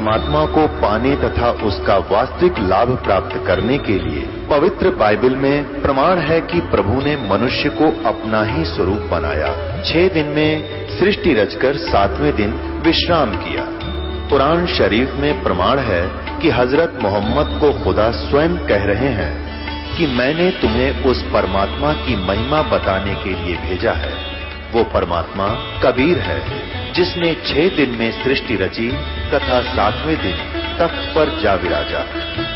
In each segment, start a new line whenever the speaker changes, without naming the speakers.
परमात्मा को पाने तथा उसका वास्तविक लाभ प्राप्त करने के लिए पवित्र बाइबल में प्रमाण है कि प्रभु ने मनुष्य को अपना ही स्वरूप बनाया। 6 दिन में सृष्टि रचकर 7वें दिन विश्राम किया। कुरान शरीफ में प्रमाण है कि हजरत मोहम्मद को खुदा स्वयं कह रहे हैं कि मैंने तुम्हें उस परमात्मा की महिमा बताने के लिए भेजा है। वो परमात्मा कबीर है जिसने 6 दिन में सृष्टि रची तथा 7वें दिन तख्त पर जा विराजा।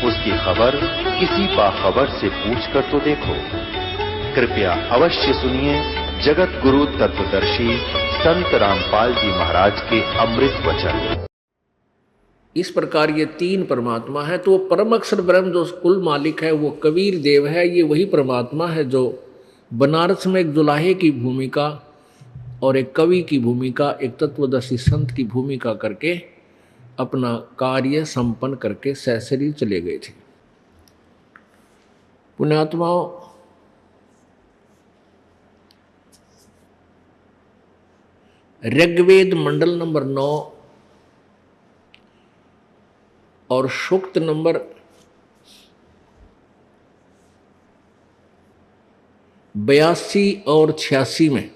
उसकी खबर किसी बाखबर से पूछकर तो देखो। कृपया अवश्य सुनिए जगत गुरु तत्वदर्शी संत रामपाल जी महाराज के अमृत वचन।
इस प्रकार ये 3 परमात्मा है। तो परम अक्षर ब्रह्म जो कुल मालिक है वो कबीर देव है। ये वही परमात्मा है जो बनारस में एक जुलाहे की भूमिका और एक कवि की भूमिका, एक तत्वदर्शी संत की भूमिका करके अपना कार्य संपन्न करके सैसरी चले गए थे। पुण्यात्माओं, ऋग्वेद मंडल नंबर 9 और सूक्त नंबर 82 और 86 में,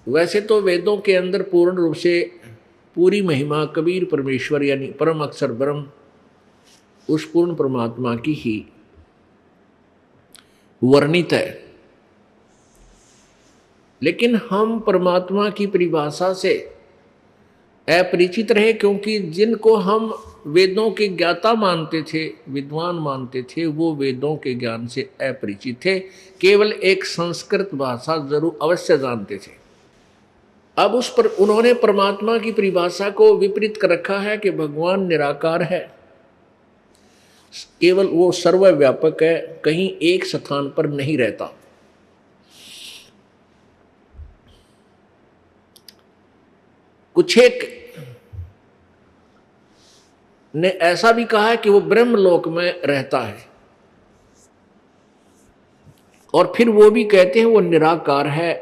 वैसे तो वेदों के अंदर पूर्ण रूप से पूरी महिमा कबीर परमेश्वर यानी परम अक्षर ब्रह्म उस पूर्ण परमात्मा की ही वर्णित है। लेकिन हम परमात्मा की परिभाषा से अपरिचित रहे, क्योंकि जिनको हम वेदों के ज्ञाता मानते थे, विद्वान मानते थे, वो वेदों के ज्ञान से अपरिचित थे। केवल एक संस्कृत भाषा जरूर अवश्य जानते थे। अब उस पर उन्होंने परमात्मा की परिभाषा को विपरीत कर रखा है कि भगवान निराकार है, केवल वो सर्वव्यापक है, कहीं एक स्थान पर नहीं रहता। कुछ एक ने ऐसा भी कहा है कि वो ब्रह्मलोक में रहता है, और फिर वो भी कहते हैं वो निराकार है,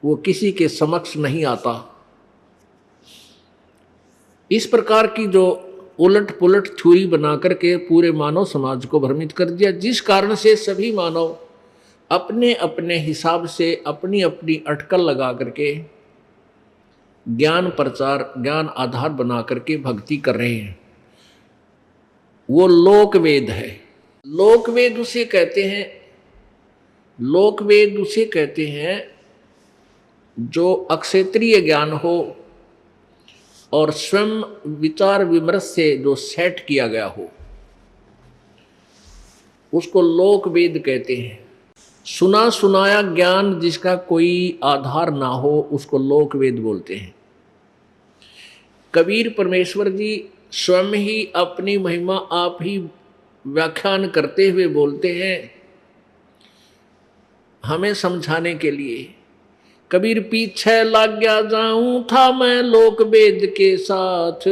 वो किसी के समक्ष नहीं आता। इस प्रकार की जो उलट पुलट थ्योरी बना करके पूरे मानव समाज को भ्रमित कर दिया, जिस कारण से सभी मानव अपने अपने हिसाब से अपनी अपनी अटकल लगा करके ज्ञान प्रचार, ज्ञान आधार बना करके भक्ति कर रहे हैं। वो लोकवेद है। लोकवेद उसे कहते हैं, लोकवेद उसे कहते हैं जो अक्षेत्रीय ज्ञान हो और स्वयं विचार विमर्श से जो सेट किया गया हो, उसको लोकवेद कहते हैं। सुना सुनाया ज्ञान जिसका कोई आधार ना हो, उसको लोकवेद बोलते हैं। कबीर परमेश्वर जी स्वयं ही अपनी महिमा आप ही व्याख्यान करते हुए बोलते हैं हमें समझाने के लिए। कबीर पीछे लग गया जाऊं था मैं लोक वेद के साथ,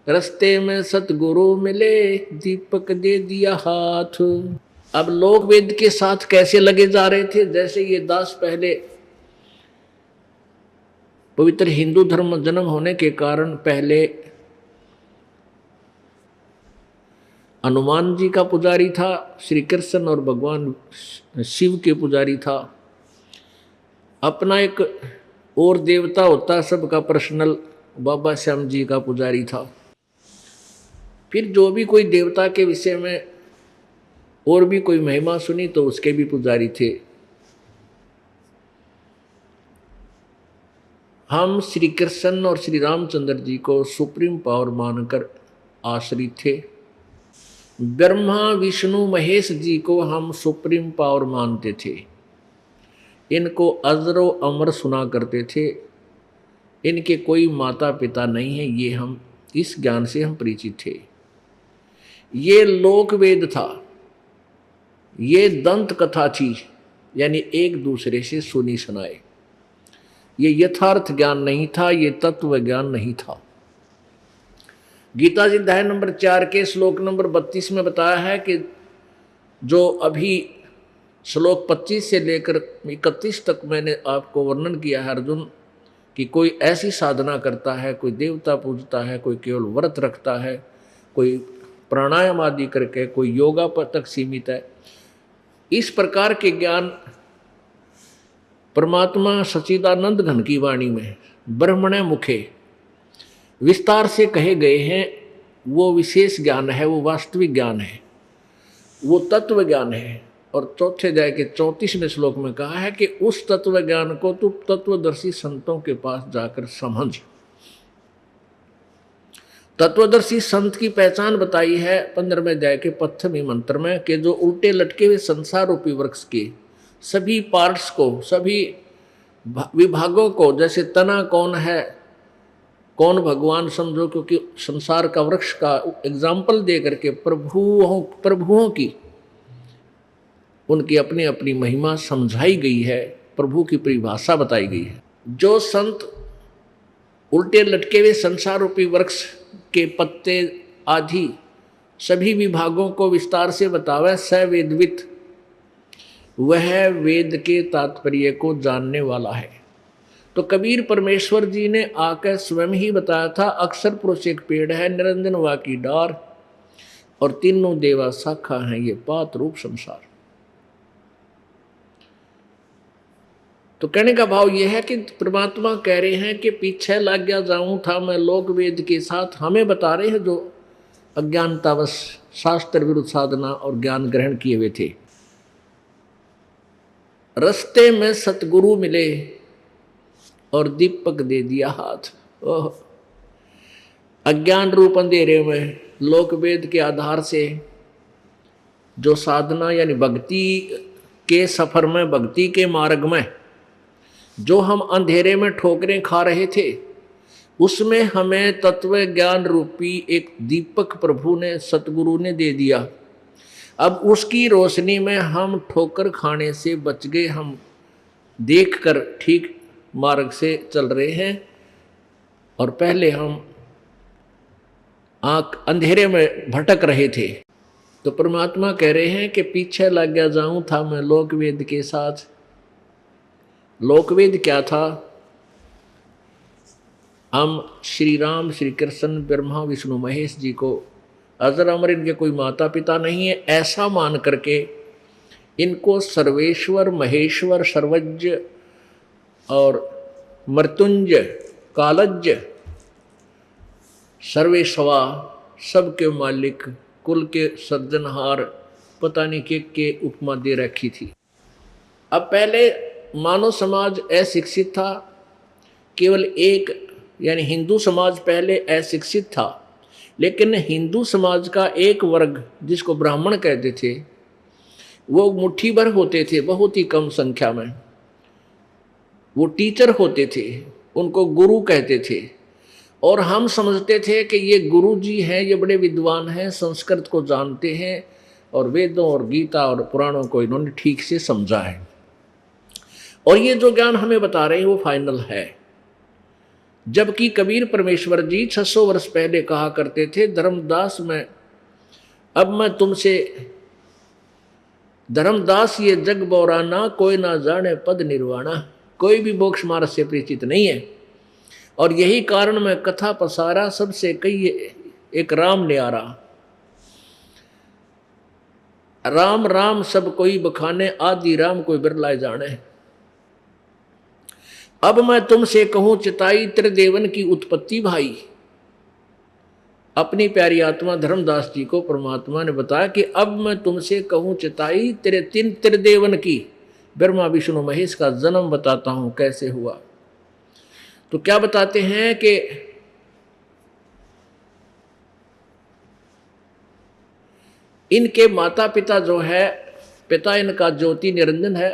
रस्ते में सतगुरु मिले दीपक दे दिया हाथ। अब लोक वेद के साथ कैसे लगे जा रहे थे? जैसे ये दास पहले पवित्र हिंदू धर्म में जन्म होने के कारण पहले हनुमान जी का पुजारी था, श्री कृष्ण और भगवान शिव के पुजारी था। अपना एक और देवता होता सबका पर्सनल, बाबा श्याम जी का पुजारी था। फिर जो भी कोई देवता के विषय में और भी कोई महिमा सुनी तो उसके भी पुजारी थे। हम श्री कृष्ण और श्री रामचंद्र जी को सुप्रीम पावर मानकर आश्रित थे। ब्रह्मा विष्णु महेश जी को हम सुप्रीम पावर मानते थे। इनको अजरो अमर सुना करते थे। इनके कोई माता पिता नहीं है, ये हम इस ज्ञान से हम परिचित थे। ये लोकवेद था, ये दंत कथा थी, यानी एक दूसरे से सुनी सुनाए। ये यथार्थ ज्ञान नहीं था, ये तत्व ज्ञान नहीं था। गीता जी अध्याय नंबर 4 के श्लोक नंबर 32 में बताया है कि जो अभी श्लोक 25 से लेकर 31 तक मैंने आपको वर्णन किया है अर्जुन, कि कोई ऐसी साधना करता है, कोई देवता पूजता है, कोई केवल व्रत रखता है, कोई प्राणायाम आदि करके, कोई योगा पर तक सीमित है। इस प्रकार के ज्ञान परमात्मा सच्चिदानंद घन की वाणी में ब्रह्मणे मुखे विस्तार से कहे गए हैं। वो विशेष ज्ञान है, वो वास्तविक ज्ञान है, वो तत्व ज्ञान है। और चौथे अध्याय के 34वें श्लोक में कहा है कि उस तत्व ज्ञान को तू तत्वदर्शी संतों के पास जाकर समझ। तत्वदर्शी संत की पहचान बताई है 15वें अध्याय के 5वें मंत्र में कि जो उल्टे लटके हुए संसार रूपी वृक्ष के सभी पार्ट्स को, सभी विभागों को, जैसे तना कौन है, कौन भगवान समझो, क्योंकि संसार का वृक्ष का एग्जाम्पल दे करके प्रभुओं की उनकी अपनी अपनी महिमा समझाई गई है, प्रभु की परिभाषा बताई गई है। जो संत उल्टे लटके हुए संसार रूपी वृक्ष के पत्ते आदि सभी विभागों को विस्तार से बतावे, स वेदवित, वह वेद के तात्पर्य को जानने वाला है। तो कबीर परमेश्वर जी ने आकर स्वयं ही बताया था, अक्षर पुरुष एक पेड़ है, निरंजन वा की डार, और तीनों देवा शाखा हैं, ये पात रूप संसार। तो कहने का भाव यह है कि परमात्मा कह रहे हैं कि पीछे लग गया जाऊं था मैं लोक वेद के साथ। हमें बता रहे हैं जो अज्ञानतावश शास्त्र विरुद्ध साधना और ज्ञान ग्रहण किए हुए थे। रस्ते में सतगुरु मिले और दीपक दे दिया हाथ। ओह, अज्ञान रूप अंधेरे में लोक वेद के आधार से जो साधना यानी भक्ति के सफर में, भक्ति के मार्ग में जो हम अंधेरे में ठोकरें खा रहे थे, उसमें हमें तत्व ज्ञान रूपी एक दीपक प्रभु ने, सतगुरु ने दे दिया। अब उसकी रोशनी में हम ठोकर खाने से बच गए, हम देखकर ठीक मार्ग से चल रहे हैं, और पहले हम आंख अंधेरे में भटक रहे थे। तो परमात्मा कह रहे हैं कि पीछे लग गया जाऊं था मैं लोकवेद के साथ। लोकवेद क्या था? हम श्री राम, श्री कृष्ण, ब्रह्मा, विष्णु, महेश जी को अजर अमर, इनके कोई माता पिता नहीं है, ऐसा मान करके इनको सर्वेश्वर, महेश्वर, सर्वज्ञ और मृत्युंजय, कालज्ञ, सर्वेश्वा, सबके मालिक, कुल के सज्जनहार, पता नहीं के उपमा दे रखी थी। अब पहले मानव समाज अशिक्षित था, केवल एक यानी हिंदू समाज पहले अशिक्षित था, लेकिन हिंदू समाज का एक वर्ग जिसको ब्राह्मण कहते थे, वो मुट्ठी भर होते थे, बहुत ही कम संख्या में। वो टीचर होते थे, उनको गुरु कहते थे, और हम समझते थे कि ये गुरु जी हैं, ये बड़े विद्वान हैं, संस्कृत को जानते हैं, और वेदों और गीता और पुराणों को इन्होंने ठीक से समझा है, और ये जो ज्ञान हमें बता रहे हैं वो फाइनल है। जबकि कबीर परमेश्वर जी 600 वर्ष पहले कहा करते थे, धर्मदास में अब मैं तुमसे, धर्मदास ये जग बौराना, कोई ना जाने पद निर्वाणा। कोई भी मोक्ष मार्ग से परिचित नहीं है, और यही कारण मैं कथा पसारा, सबसे कही एक राम न्यारा। राम राम सब कोई बखाने, आदि राम कोई बिरलाए जाने। अब मैं तुमसे कहूं चिताई, त्रिदेवन की उत्पत्ति भाई। अपनी प्यारी आत्मा धर्मदास जी को परमात्मा ने बताया कि अब मैं तुमसे कहूं चिताई, तेरे तीन त्रिदेवन की, ब्रह्मा विष्णु महेश का जन्म बताता हूं कैसे हुआ। तो क्या बताते हैं कि इनके माता पिता जो है, पिता इनका ज्योति निरंजन है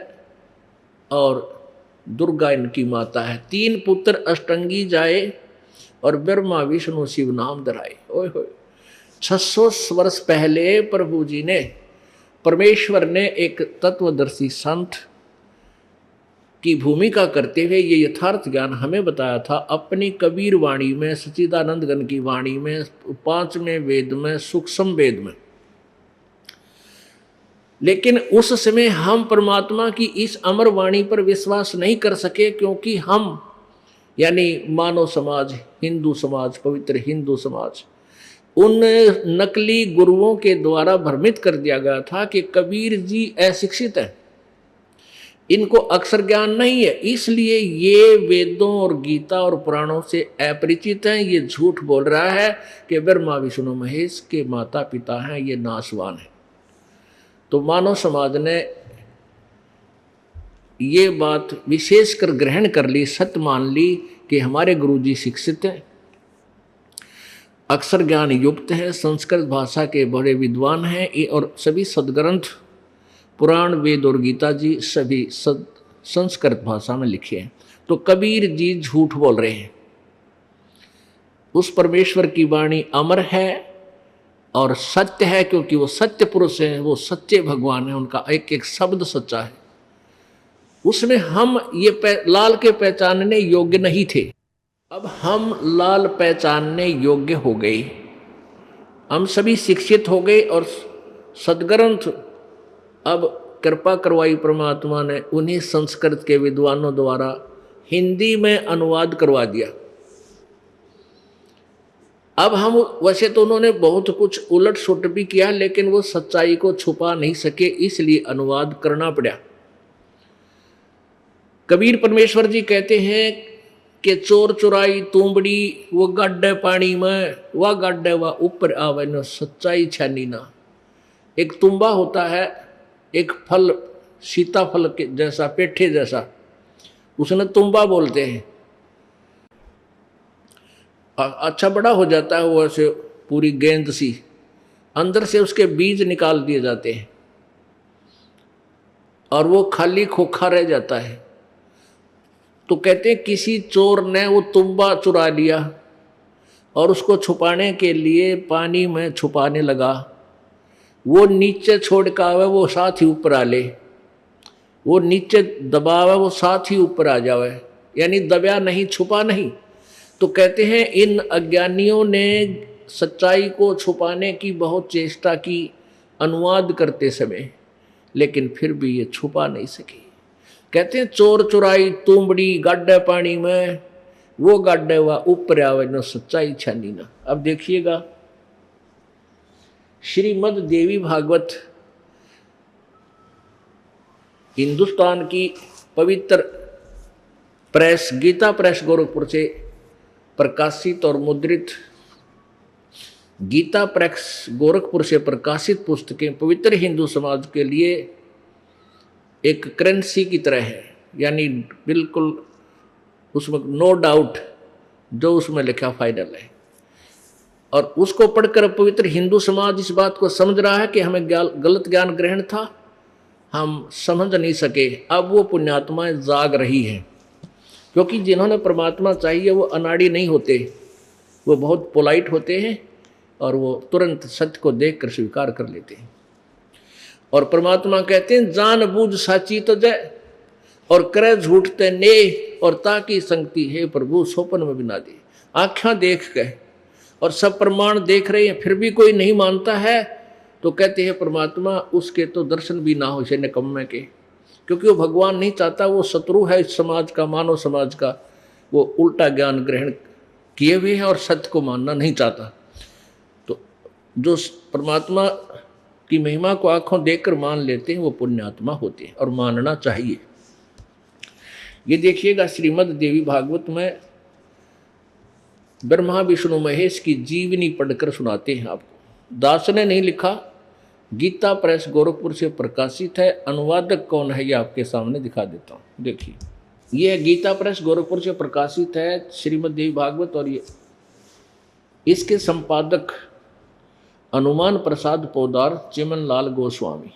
और दुर्गा इनकी माता है। 3 पुत्र अष्टंगी जाए और ब्रह्मा विष्णु शिव नाम धराए। ओए होए, 600 वर्ष पहले प्रभु जी ने, परमेश्वर ने एक तत्वदर्शी संत की भूमिका करते हुए ये यथार्थ ज्ञान हमें बताया था अपनी कबीर वाणी में, सच्चिदानंद घन की वाणी में, 5वें वेद में, सूक्ष्म वेद में। लेकिन उस समय हम परमात्मा की इस अमर वाणी पर विश्वास नहीं कर सके, क्योंकि हम यानी मानव समाज, हिंदू समाज, पवित्र हिंदू समाज उन नकली गुरुओं के द्वारा भ्रमित कर दिया गया था कि कबीर जी अशिक्षित हैं, इनको अक्षर ज्ञान नहीं है, इसलिए ये वेदों और गीता और पुराणों से अपरिचित हैं, ये झूठ बोल रहा है कि ब्रह्मा विष्णु महेश के माता पिता हैं, ये नासवान है। तो मानव समाज ने ये बात विशेषकर ग्रहण कर ली, सत्य मान ली कि हमारे गुरुजी शिक्षित हैं, अक्षर ज्ञान युक्त है, संस्कृत भाषा के बड़े विद्वान हैं और सभी सदग्रंथ पुराण वेद और गीता जी सभी संस्कृत भाषा में लिखे हैं। तो कबीर जी झूठ बोल रहे हैं। उस परमेश्वर की वाणी अमर है और सत्य है, क्योंकि वो सत्य पुरुष हैं, वो सच्चे भगवान हैं, उनका एक एक शब्द सच्चा है। उसमें हम ये लाल के पहचानने योग्य नहीं थे, अब हम लाल पहचानने योग्य हो गए, हम सभी शिक्षित हो गए और सदग्रंथ अब कृपा करवाई परमात्मा ने, उन्हीं संस्कृत के विद्वानों द्वारा हिंदी में अनुवाद करवा दिया। अब हम, वैसे तो उन्होंने बहुत कुछ उलट सुलट भी किया, लेकिन वो सच्चाई को छुपा नहीं सके, इसलिए अनुवाद करना पड़ा। कबीर परमेश्वर जी कहते हैं कि चोर चुराई तूंबड़ी वो गड्ढे पानी में, वह गड्ढे वह ऊपर आवे न सच्चाई छानी ना। एक तुम्बा होता है, एक फल सीताफल के जैसा, पेठे जैसा, उसने तुम्बा बोलते हैं। अच्छा बड़ा हो जाता है वो, ऐसे पूरी गेंद सी, अंदर से उसके बीज निकाल दिए जाते हैं और वो खाली खोखा रह जाता है। तो कहते हैं किसी चोर ने वो तुम्बा चुरा लिया और उसको छुपाने के लिए पानी में छुपाने लगा, वो नीचे छोड़ कर आवे वो साथ ही ऊपर आ ले, वो नीचे दबावे वो साथ ही ऊपर आ जावे, यानी दबया नहीं, छुपा नहीं। तो कहते हैं इन अज्ञानियों ने सच्चाई को छुपाने की बहुत चेष्टा की अनुवाद करते समय, लेकिन फिर भी ये छुपा नहीं सकी। कहते हैं चोर चुराई तूंबड़ी गड्ढे पानी में, वो गड्ढे हुआ ऊपर आवे न सच्चाई छानी ना। अब देखिएगा श्रीमद् देवी भागवत हिंदुस्तान की पवित्र प्रेस गीता प्रेस गोरखपुर से प्रकाशित और मुद्रित गीता प्रेस गोरखपुर से प्रकाशित पुस्तकें पवित्र हिंदू समाज के लिए एक करेंसी की तरह है, यानी बिल्कुल उसमें नो डाउट जो उसमें लिखा फाइनल है। और उसको पढ़कर पवित्र हिंदू समाज इस बात को समझ रहा है कि हमें गलत ज्ञान ग्रहण था, हम समझ नहीं सके। अब वो पुण्यात्माएं जाग रही हैं, क्योंकि जिन्होंने परमात्मा चाहिए वो अनाड़ी नहीं होते, वो बहुत पोलाइट होते हैं और वो तुरंत सत्य को देखकर स्वीकार कर लेते हैं। और परमात्मा कहते हैं जान बूझ साची तो जय और करे झूठ ते ने, और ताकि संगति है प्रभु सोपन में बिना दे। आँखें देख के और सब प्रमाण देख रहे हैं, फिर भी कोई नहीं मानता है, तो कहते हैं परमात्मा उसके तो दर्शन भी ना हो इसे निकम्मे के, क्योंकि वो भगवान नहीं चाहता, वो शत्रु है इस समाज का, मानव समाज का। वो उल्टा ज्ञान ग्रहण किए हुए है और सत्य को मानना नहीं चाहता। तो जो परमात्मा की महिमा को आंखों देखकर मान लेते हैं वो पुण्यात्मा होते हैं और मानना चाहिए। ये देखिएगा श्रीमद् देवी भागवत में ब्रह्मा विष्णु महेश की जीवनी पढ़कर सुनाते हैं आपको। दास ने नहीं लिखा, गीता प्रेस गोरखपुर से प्रकाशित है। अनुवादक कौन है ये आपके सामने दिखा देता हूँ। देखिए ये गीता प्रेस गोरखपुर से प्रकाशित है श्रीमद् देवी भागवत, और ये इसके संपादक हनुमान प्रसाद पोदार चिमन लाल गोस्वामी।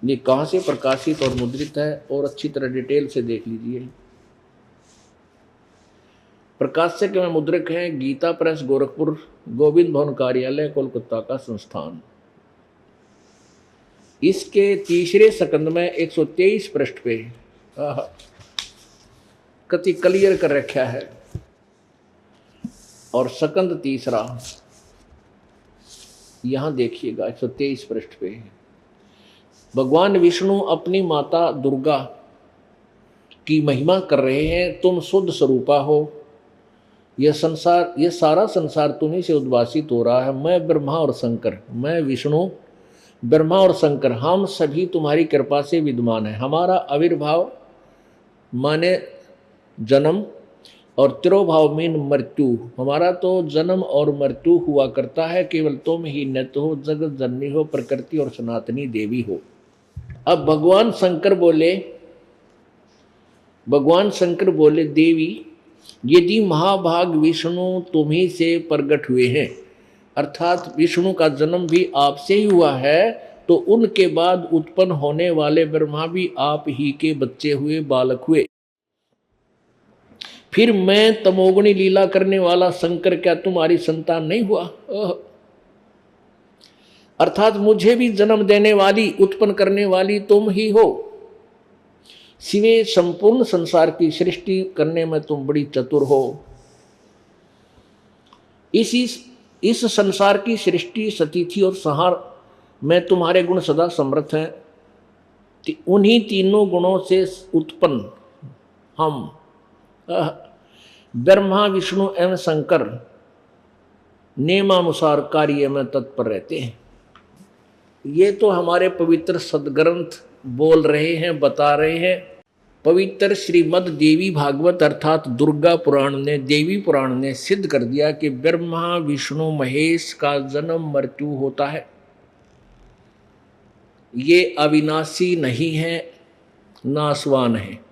ये कहाँ से प्रकाशित और मुद्रित है और अच्छी तरह डिटेल से देख लीजिए। प्रकाशक में मुद्रक हैं गीता प्रेस गोरखपुर, गोविंद भवन कार्यालय कोलकाता का संस्थान। इसके तीसरे सकंद में 123 पृष्ठ पे कति क्लियर कर रखा है, और सकंद तीसरा यहां देखिएगा 123 पृष्ठ पे। भगवान विष्णु अपनी माता दुर्गा की महिमा कर रहे हैं। तुम शुद्ध स्वरूपा हो, यह संसार, यह सारा संसार तुम्ही से उद्भासित हो रहा है। मैं ब्रह्मा और शंकर, मैं विष्णु, ब्रह्मा और शंकर, हम सभी तुम्हारी कृपा से विद्यमान हैं। हमारा आविर्भाव माने जन्म और तिरोभाव मीन मृत्यु, हमारा तो जन्म और मृत्यु हुआ करता है। केवल तुम ही नित्य हो, जगत जननी हो, प्रकृति और सनातनी देवी हो। अब भगवान शंकर बोले देवी, यदि महाभाग विष्णु तुम्ही से प्रकट हुए हैं, अर्थात विष्णु का जन्म भी आपसे ही हुआ है, तो उनके बाद उत्पन्न होने वाले ब्रह्मा भी आप ही के बच्चे हुए, बालक हुए। फिर मैं तमोगुणी लीला करने वाला शंकर क्या तुम्हारी संतान नहीं हुआ? अर्थात मुझे भी जन्म देने वाली, उत्पन्न करने वाली तुम ही हो। सिवे संपूर्ण संसार की सृष्टि करने में तुम बड़ी चतुर हो। इस संसार की सृष्टि, सतिथि और संहार में तुम्हारे गुण सदा समर्थ हैं। उन्हीं तीनों गुणों से उत्पन्न हम ब्रह्मा, विष्णु एवं शंकर नियमानुसार कार्य में तत्पर रहते हैं। ये तो हमारे पवित्र सदग्रंथ बोल रहे हैं, बता रहे हैं। पवित्र श्रीमद् देवी भागवत अर्थात दुर्गा पुराण ने, देवी पुराण ने सिद्ध कर दिया कि ब्रह्मा, विष्णु, महेश का जन्म मृत्यु होता है। ये अविनाशी नहीं है, नाशवान है।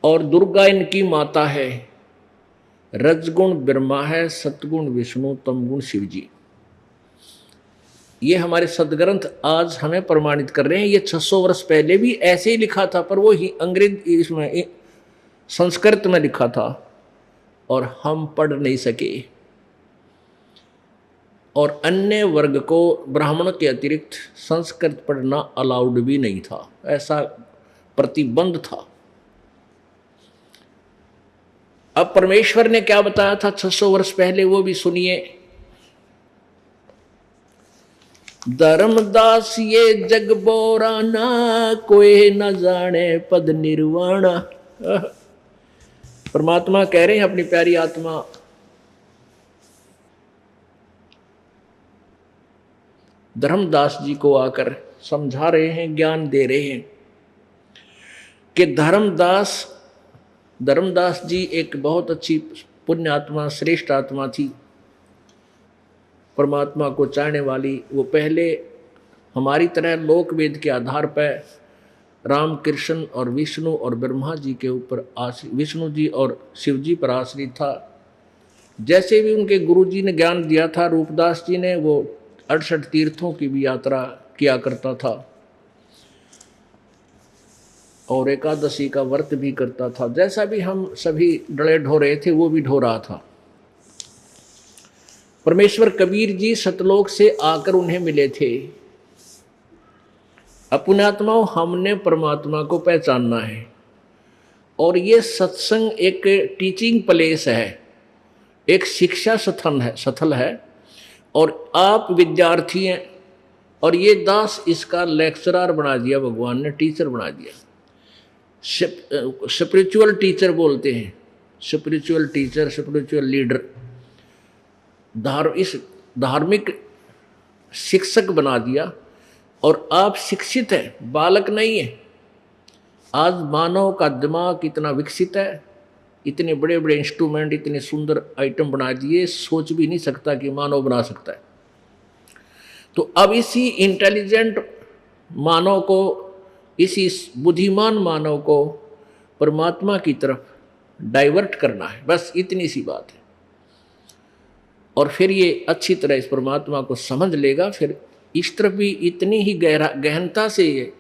और दुर्गा इनकी माता है। रजगुण ब्रह्मा है, सतगुण विष्णु, तमगुण शिव जी। ये हमारे सदग्रंथ आज हमें प्रमाणित कर रहे हैं। ये 600 वर्ष पहले भी ऐसे ही लिखा था, पर वो ही अंग्रेज इसमें संस्कृत में लिखा था और हम पढ़ नहीं सके। और अन्य वर्ग को ब्राह्मण के अतिरिक्त संस्कृत पढ़ना अलाउड भी नहीं था, ऐसा प्रतिबंध था। अब परमेश्वर ने क्या बताया था 600 वर्ष पहले, वो भी सुनिए। धर्मदास ये जग बोराना, कोई न जाने पद निर्वाणा। परमात्मा कह रहे हैं, अपनी प्यारी आत्मा धर्मदास जी को आकर समझा रहे हैं, ज्ञान दे रहे हैं कि धर्मदास जी एक बहुत अच्छी पुण्य आत्मा, श्रेष्ठ आत्मा थी, परमात्मा को चाहने वाली। वो पहले हमारी तरह लोक वेद के आधार पर राम, कृष्ण और विष्णु और ब्रह्मा जी के ऊपर आश्रित, विष्णु जी और शिव जी पर आश्रित था। जैसे भी उनके गुरु जी ने ज्ञान दिया था, रूपदास जी ने, वो 68 तीर्थों की भी यात्रा किया करता था और एकादशी का व्रत भी करता था। जैसा भी हम सभी डले ढो रहे थे, वो भी ढो रहा था। परमेश्वर कबीर जी सतलोक से आकर उन्हें मिले थे। अपनात्माओं, हमने परमात्मा को पहचानना है। और ये सत्संग एक टीचिंग प्लेस है, एक शिक्षा स्थल है और आप विद्यार्थी हैं। और ये दास इसका लेक्चरर बना दिया भगवान ने, टीचर बना दिया। स्पिरिचुअल टीचर बोलते हैं, स्पिरिचुअल टीचर, स्पिरिचुअल लीडर, इस धार्मिक शिक्षक बना दिया। और आप शिक्षित हैं, बालक नहीं है। आज मानव का दिमाग इतना विकसित है, इतने बड़े बड़े इंस्ट्रूमेंट, इतने सुंदर आइटम बना दिए, सोच भी नहीं सकता कि मानव बना सकता है। तो अब इसी इंटेलिजेंट मानव को, इसी बुद्धिमान मानव को परमात्मा की तरफ डाइवर्ट करना है, बस इतनी सी बात है। और फिर ये अच्छी तरह इस परमात्मा को समझ लेगा, फिर इस तरफ भी इतनी ही गहनता से ये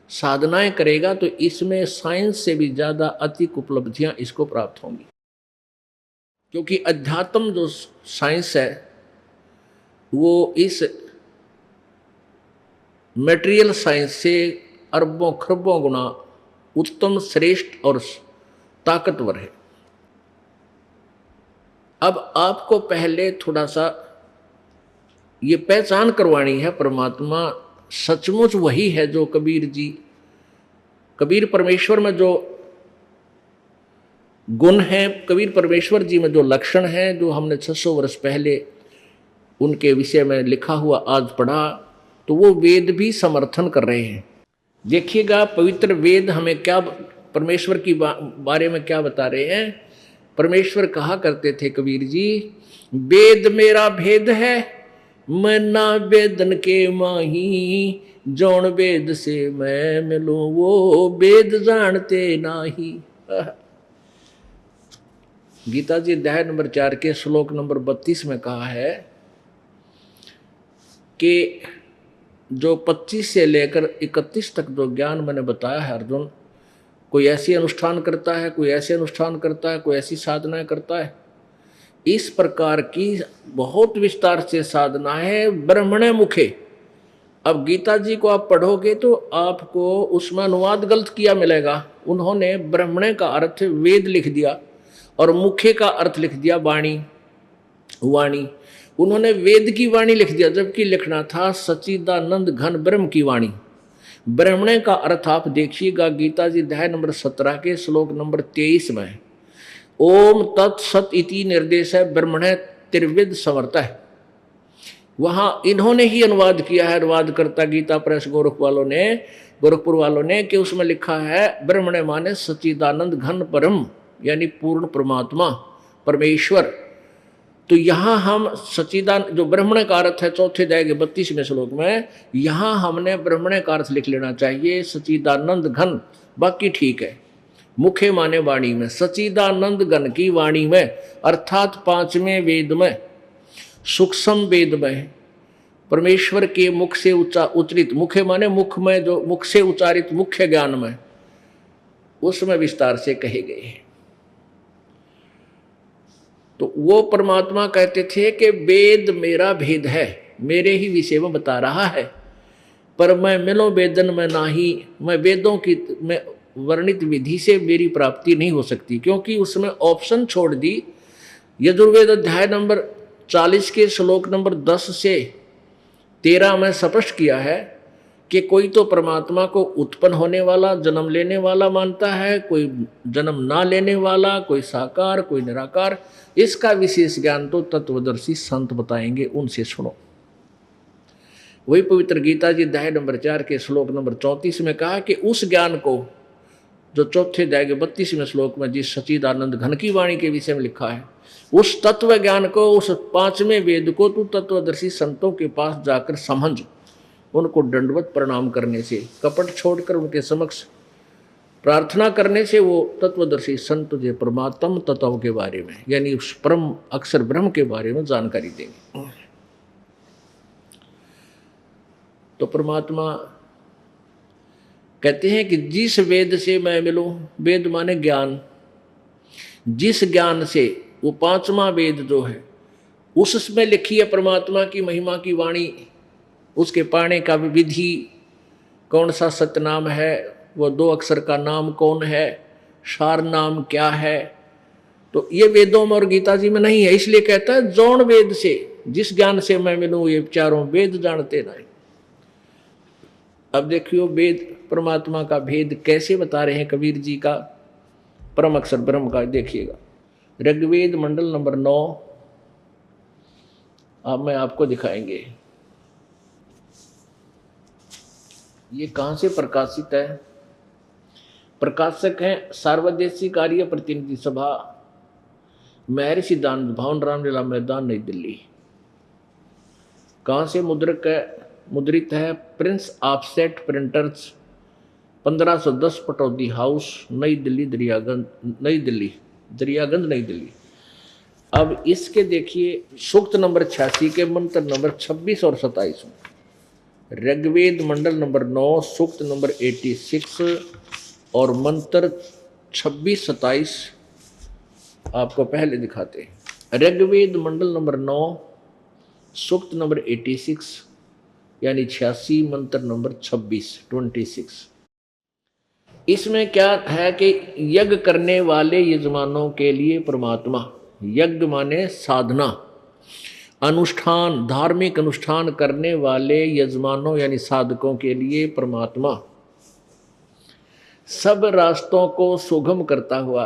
साधनाएं करेगा, तो इसमें साइंस से भी ज़्यादा अधिक उपलब्धियां इसको प्राप्त होंगी। क्योंकि अध्यात्म जो साइंस है वो इस मटेरियल साइंस से अरबों खरबों गुना उत्तम, श्रेष्ठ और ताकतवर है। अब आपको पहले थोड़ा सा ये पहचान करवानी है, परमात्मा सचमुच वही है जो कबीर परमेश्वर में जो गुण हैं कबीर परमेश्वर जी में, जो लक्षण हैं जो हमने 600 वर्ष पहले उनके विषय में लिखा हुआ आज पढ़ा, तो वो वेद भी समर्थन कर रहे हैं। देखिएगा पवित्र वेद हमें क्या परमेश्वर की बारे में क्या बता रहे हैं। परमेश्वर कहा करते थे कबीर जी, वेद मेरा भेद है, मैं ना वेदन के माही, जौन वेद से मैं मिलूं वो वेद जानते नाही। गीता जी अध्याय नंबर 4 के श्लोक नंबर 32 में कहा है कि जो 25 से लेकर 31 तक जो ज्ञान मैंने बताया है अर्जुन, कोई ऐसी अनुष्ठान करता है, कोई ऐसे अनुष्ठान करता है, कोई ऐसी साधनाएं करता है, इस प्रकार की बहुत विस्तार से साधना है ब्रह्मणे मुखे। अब गीता जी को आप पढ़ोगे तो आपको उसमें अनुवाद गलत किया मिलेगा। उन्होंने ब्रह्मणे का अर्थ वेद लिख दिया और मुखे का अर्थ लिख दिया वाणी। उन्होंने वेद की वाणी लिख दिया, जबकि लिखना था सच्चिदानंद घन ब्रह्म की वाणी। ब्रह्मणे का अर्थ आप देखिएगा गीता जी अध्याय नंबर 17 के श्लोक नंबर 23 में, ओम तत्सत इति निर्देश है ब्रह्मणे त्रिविद समर्थ है। वहां इन्होंने ही अनुवाद किया है, अनुवादकर्ता गीता प्रेस गोरखपुर वालों ने कि उसमें लिखा है ब्रह्मणे माने सच्चिदानंद घन परम, यानी पूर्ण परमात्मा परमेश्वर। तो यहाँ हम सच्चिदानंद जो ब्रह्मणे का अर्थ है चौथे अध्याय के 32वें श्लोक में, यहाँ हमने ब्रह्मणे का अर्थ लिख लेना चाहिए सच्चिदानंद घन, बाकी ठीक है। मुखे माने वाणी में, सच्चिदानंद घन की वाणी में, अर्थात 5वें वेद में, सूक्ष्म वेद में, परमेश्वर के मुख से उच्चारित, मुखे माने मुख में, जो मुख से उच्चारित मुख्य ज्ञान में, उसमें विस्तार से कहे गए हैं। तो वो परमात्मा कहते थे कि वेद मेरा भेद है, मेरे ही विषय में बता रहा है, पर मैं मिलो वेदन में नाही, मैं वेदों की में वर्णित विधि से मेरी प्राप्ति नहीं हो सकती, क्योंकि उसमें ऑप्शन छोड़ दी। यजुर्वेद अध्याय नंबर 40 के श्लोक नंबर 10 से 13 में स्पष्ट किया है कि कोई तो परमात्मा को उत्पन्न होने वाला, जन्म लेने वाला मानता है, कोई जन्म ना लेने वाला, कोई साकार, कोई निराकार। इसका विशेष ज्ञान तो तत्वदर्शी संत बताएंगे, उनसे सुनो। वही पवित्र गीता जी अध्याय नंबर 4 के श्लोक नंबर 34 में कहा कि उस ज्ञान को जो चौथे अध्याय के 32वें श्लोक में जिस सच्चिदानंद घन की वाणी के विषय में लिखा है, उस तत्व ज्ञान को, उस 5वें वेद को तू तत्वदर्शी संतों के पास जाकर समझ, उनको दंडवत प्रणाम करने से, कपट छोड़कर उनके समक्ष प्रार्थना करने से वो तत्वदर्शी संत तुझे परमात्म तत्व के बारे में, यानी उस परम अक्षर ब्रह्म के बारे में जानकारी देंगे। तो परमात्मा कहते हैं कि जिस वेद से मैं मिलूं, वेद माने ज्ञान, जिस ज्ञान से, वो 5वां वेद जो है उसमें लिखी है परमात्मा की महिमा की वाणी, उसके पाने का विधि, कौन सा सतनाम है, वो 2 अक्षर का नाम कौन है, सार नाम क्या है, तो ये वेदों में और गीता जी में नहीं है। इसलिए कहता है जौन वेद से, जिस ज्ञान से मैं मिलूं ये चारों वेद जानते नहीं। अब देखियो वेद परमात्मा का भेद कैसे बता रहे हैं कबीर जी का, परम अक्षर ब्रह्म का। देखिएगा ऋग्वेद मंडल नंबर 9, अब मैं आपको दिखाएंगे ये कहाँ से प्रकाशित है। प्रकाशक हैं सार्वदेशिक कार्य प्रतिनिधि सभा, महर्षि दानंद भवन, रामलीला मैदान, नई दिल्ली। कहाँ से मुद्रित है? Prince offset printers, 1510 Pataudi house, नई दिल्ली, दरियागंज नई दिल्ली। अब इसके देखिए सूक्त नंबर 86 के मंत्र नंबर 26 और 27 में, ऋग्वेद मंडल नंबर 9 सूक्त नंबर 86 और मंत्र 26-27 आपको पहले दिखाते हैं। ऋग्वेद मंडल नंबर 9 सूक्त नंबर 86 यानी 86, मंत्र नंबर 26। इसमें क्या है कि यज्ञ करने वाले यजमानों के लिए परमात्मा, यज्ञ माने साधना, अनुष्ठान, धार्मिक अनुष्ठान करने वाले यजमानों यानी साधकों के लिए परमात्मा सब रास्तों को सुगम करता हुआ,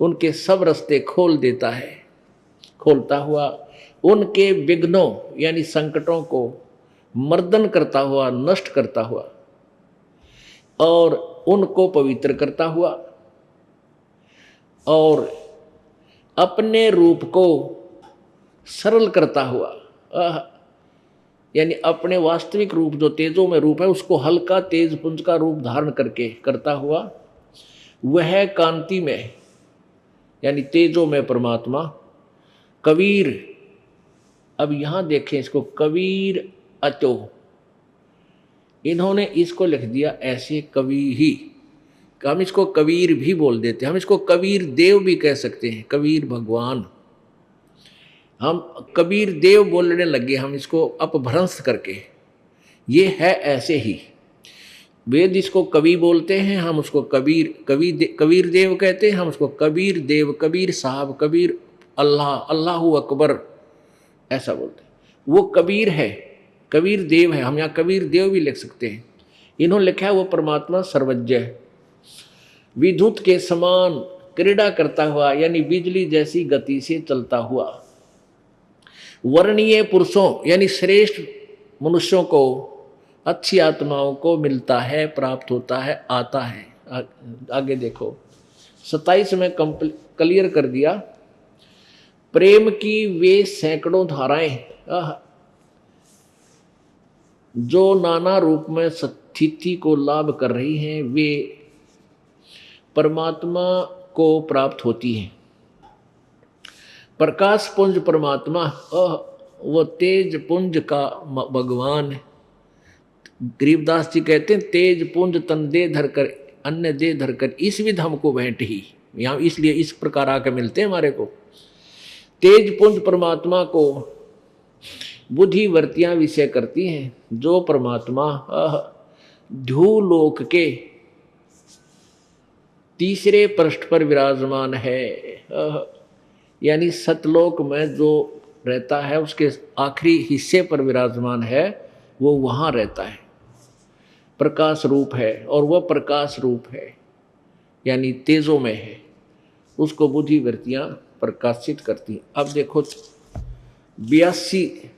उनके सब रास्ते खोल देता है, खोलता हुआ उनके विघ्नों यानी संकटों को मर्दन करता हुआ, नष्ट करता हुआ और उनको पवित्र करता हुआ और अपने रूप को सरल करता हुआ, यानी अपने वास्तविक रूप जो तेजों में रूप है उसको हल्का तेज पुंज का रूप धारण करके करता हुआ वह कांति में यानी तेजों में परमात्मा कबीर। अब यहां देखें इसको, कबीर अतो, इन्होंने इसको लिख दिया ऐसे कवि ही, हम इसको कबीर भी बोल देते हैं, हम इसको कबीर देव भी कह सकते हैं, कबीर भगवान। हम कबीर देव बोलने लगे, हम इसको अपभ्रंश करके, ये है ऐसे ही। वेद इसको कवि बोलते हैं, हम उसको कबीर देव कहते हैं, हम उसको कबीर देव, कबीर साहब, कबीर अल्लाह, अल्लाहू अकबर ऐसा बोलते हैं। वो कबीर है, कबीर देव है, हम यहाँ कबीर देव भी लिख सकते हैं। इन्होंने लिखा है वो परमात्मा सर्वज्ञ है, विद्युत के समान क्रीड़ा करता हुआ यानी बिजली जैसी गति से चलता हुआ, वर्णीय पुरुषों यानी श्रेष्ठ मनुष्यों को, अच्छी आत्माओं को मिलता है, प्राप्त होता है, आता है। आगे देखो 27 में क्लियर कर दिया, प्रेम की वे सैकड़ों धाराएं जो नाना रूप में स्थिति को लाभ कर रही हैं वे परमात्मा को प्राप्त होती हैं। प्रकाश पुंज परमात्मा वो तेज पुंज का भगवान। गरीबदास जी कहते हैं तेज पुंज तन दे धरकर अन्य दे धरकर इस विध हमको भेंट ही, यहाँ इसलिए इस प्रकार आके मिलते हैं हमारे को। तेज पुंज परमात्मा को बुद्धि वृत्तियां विषय करती हैं, जो परमात्मा ध्रुवलोक के तीसरे पृष्ठ पर विराजमान है, यानी सतलोक में जो रहता है उसके आखिरी हिस्से पर विराजमान है, वो वहाँ रहता है, प्रकाश रूप है, और वह प्रकाश रूप है यानी तेजों में है, उसको बुद्धि वृत्तियाँ प्रकाशित करती हैं। अब देखो 82,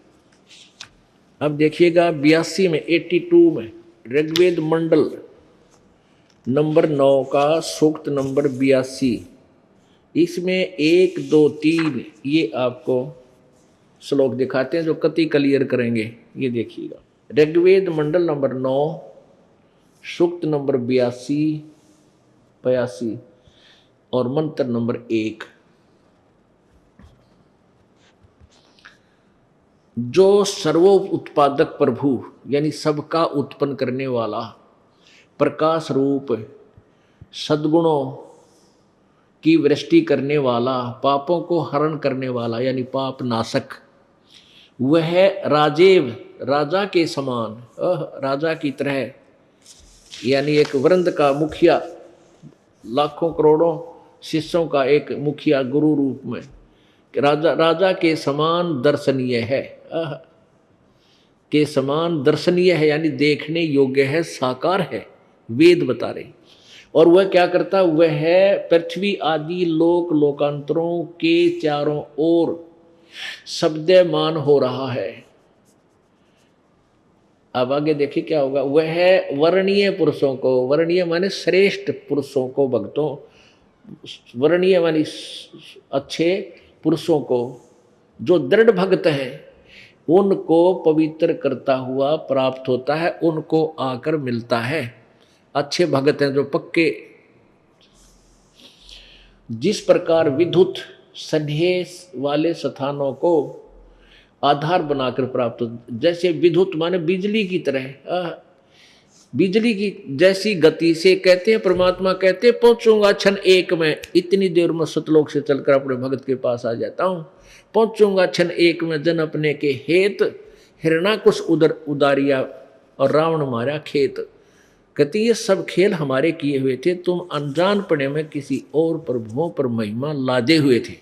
अब देखिएगा 82 में 82 में ऋग्वेद मंडल नंबर 9 का सूक्त नंबर 82, इसमें 1, 2, 3 ये आपको श्लोक दिखाते हैं जो कति क्लियर करेंगे। ये देखिएगा ऋग्वेद मंडल नंबर 9 सूक्त नंबर 82 और मंत्र नंबर 1। जो सर्वो उत्पादक प्रभु यानी सबका उत्पन्न करने वाला, प्रकाश रूप, सद्गुणों की वृष्टि करने वाला, पापों को हरण करने वाला यानी पाप नाशक, वह राजेव राजा के समान, राजा की तरह यानी एक वृंद का मुखिया, लाखों करोड़ों शिष्यों का एक मुखिया गुरु रूप में राजा के समान दर्शनीय है, के समान दर्शनीय है यानी देखने योग्य है, साकार है, वेद बता रहे। और वह क्या करता, वह पृथ्वी आदि लोकांतरों के चारों ओर शब्दमान हो रहा है। अब आगे देखिए क्या होगा, वह वर्णीय पुरुषों को, वर्णीय माने श्रेष्ठ पुरुषों को, भक्तों, वर्णीय माने अच्छे पुरुषों को, जो दृढ़ भक्त हैं उनको पवित्र करता हुआ प्राप्त होता है, उनको आकर मिलता है। अच्छे भगत हैं जो पक्के, जिस प्रकार विद्युत संदेश वाले स्थानों को आधार बनाकर प्राप्त हो, जैसे विद्युत माने बिजली की तरह, बिजली की जैसी गति से कहते हैं परमात्मा कहते हैं पहुंचूंगा क्षण एक में, इतनी देर में सतलोक से चलकर अपने भगत के पास आ जाता हूँ, पहुंचूंगा क्षण एक में जन अपने के हेत, हिरणाकुश उदारिया और रावण मारा खेत। कहते ये सब खेल हमारे किए हुए थे, तुम अनजान पड़े में किसी और प्रभुओं पर महिमा लादे हुए थे।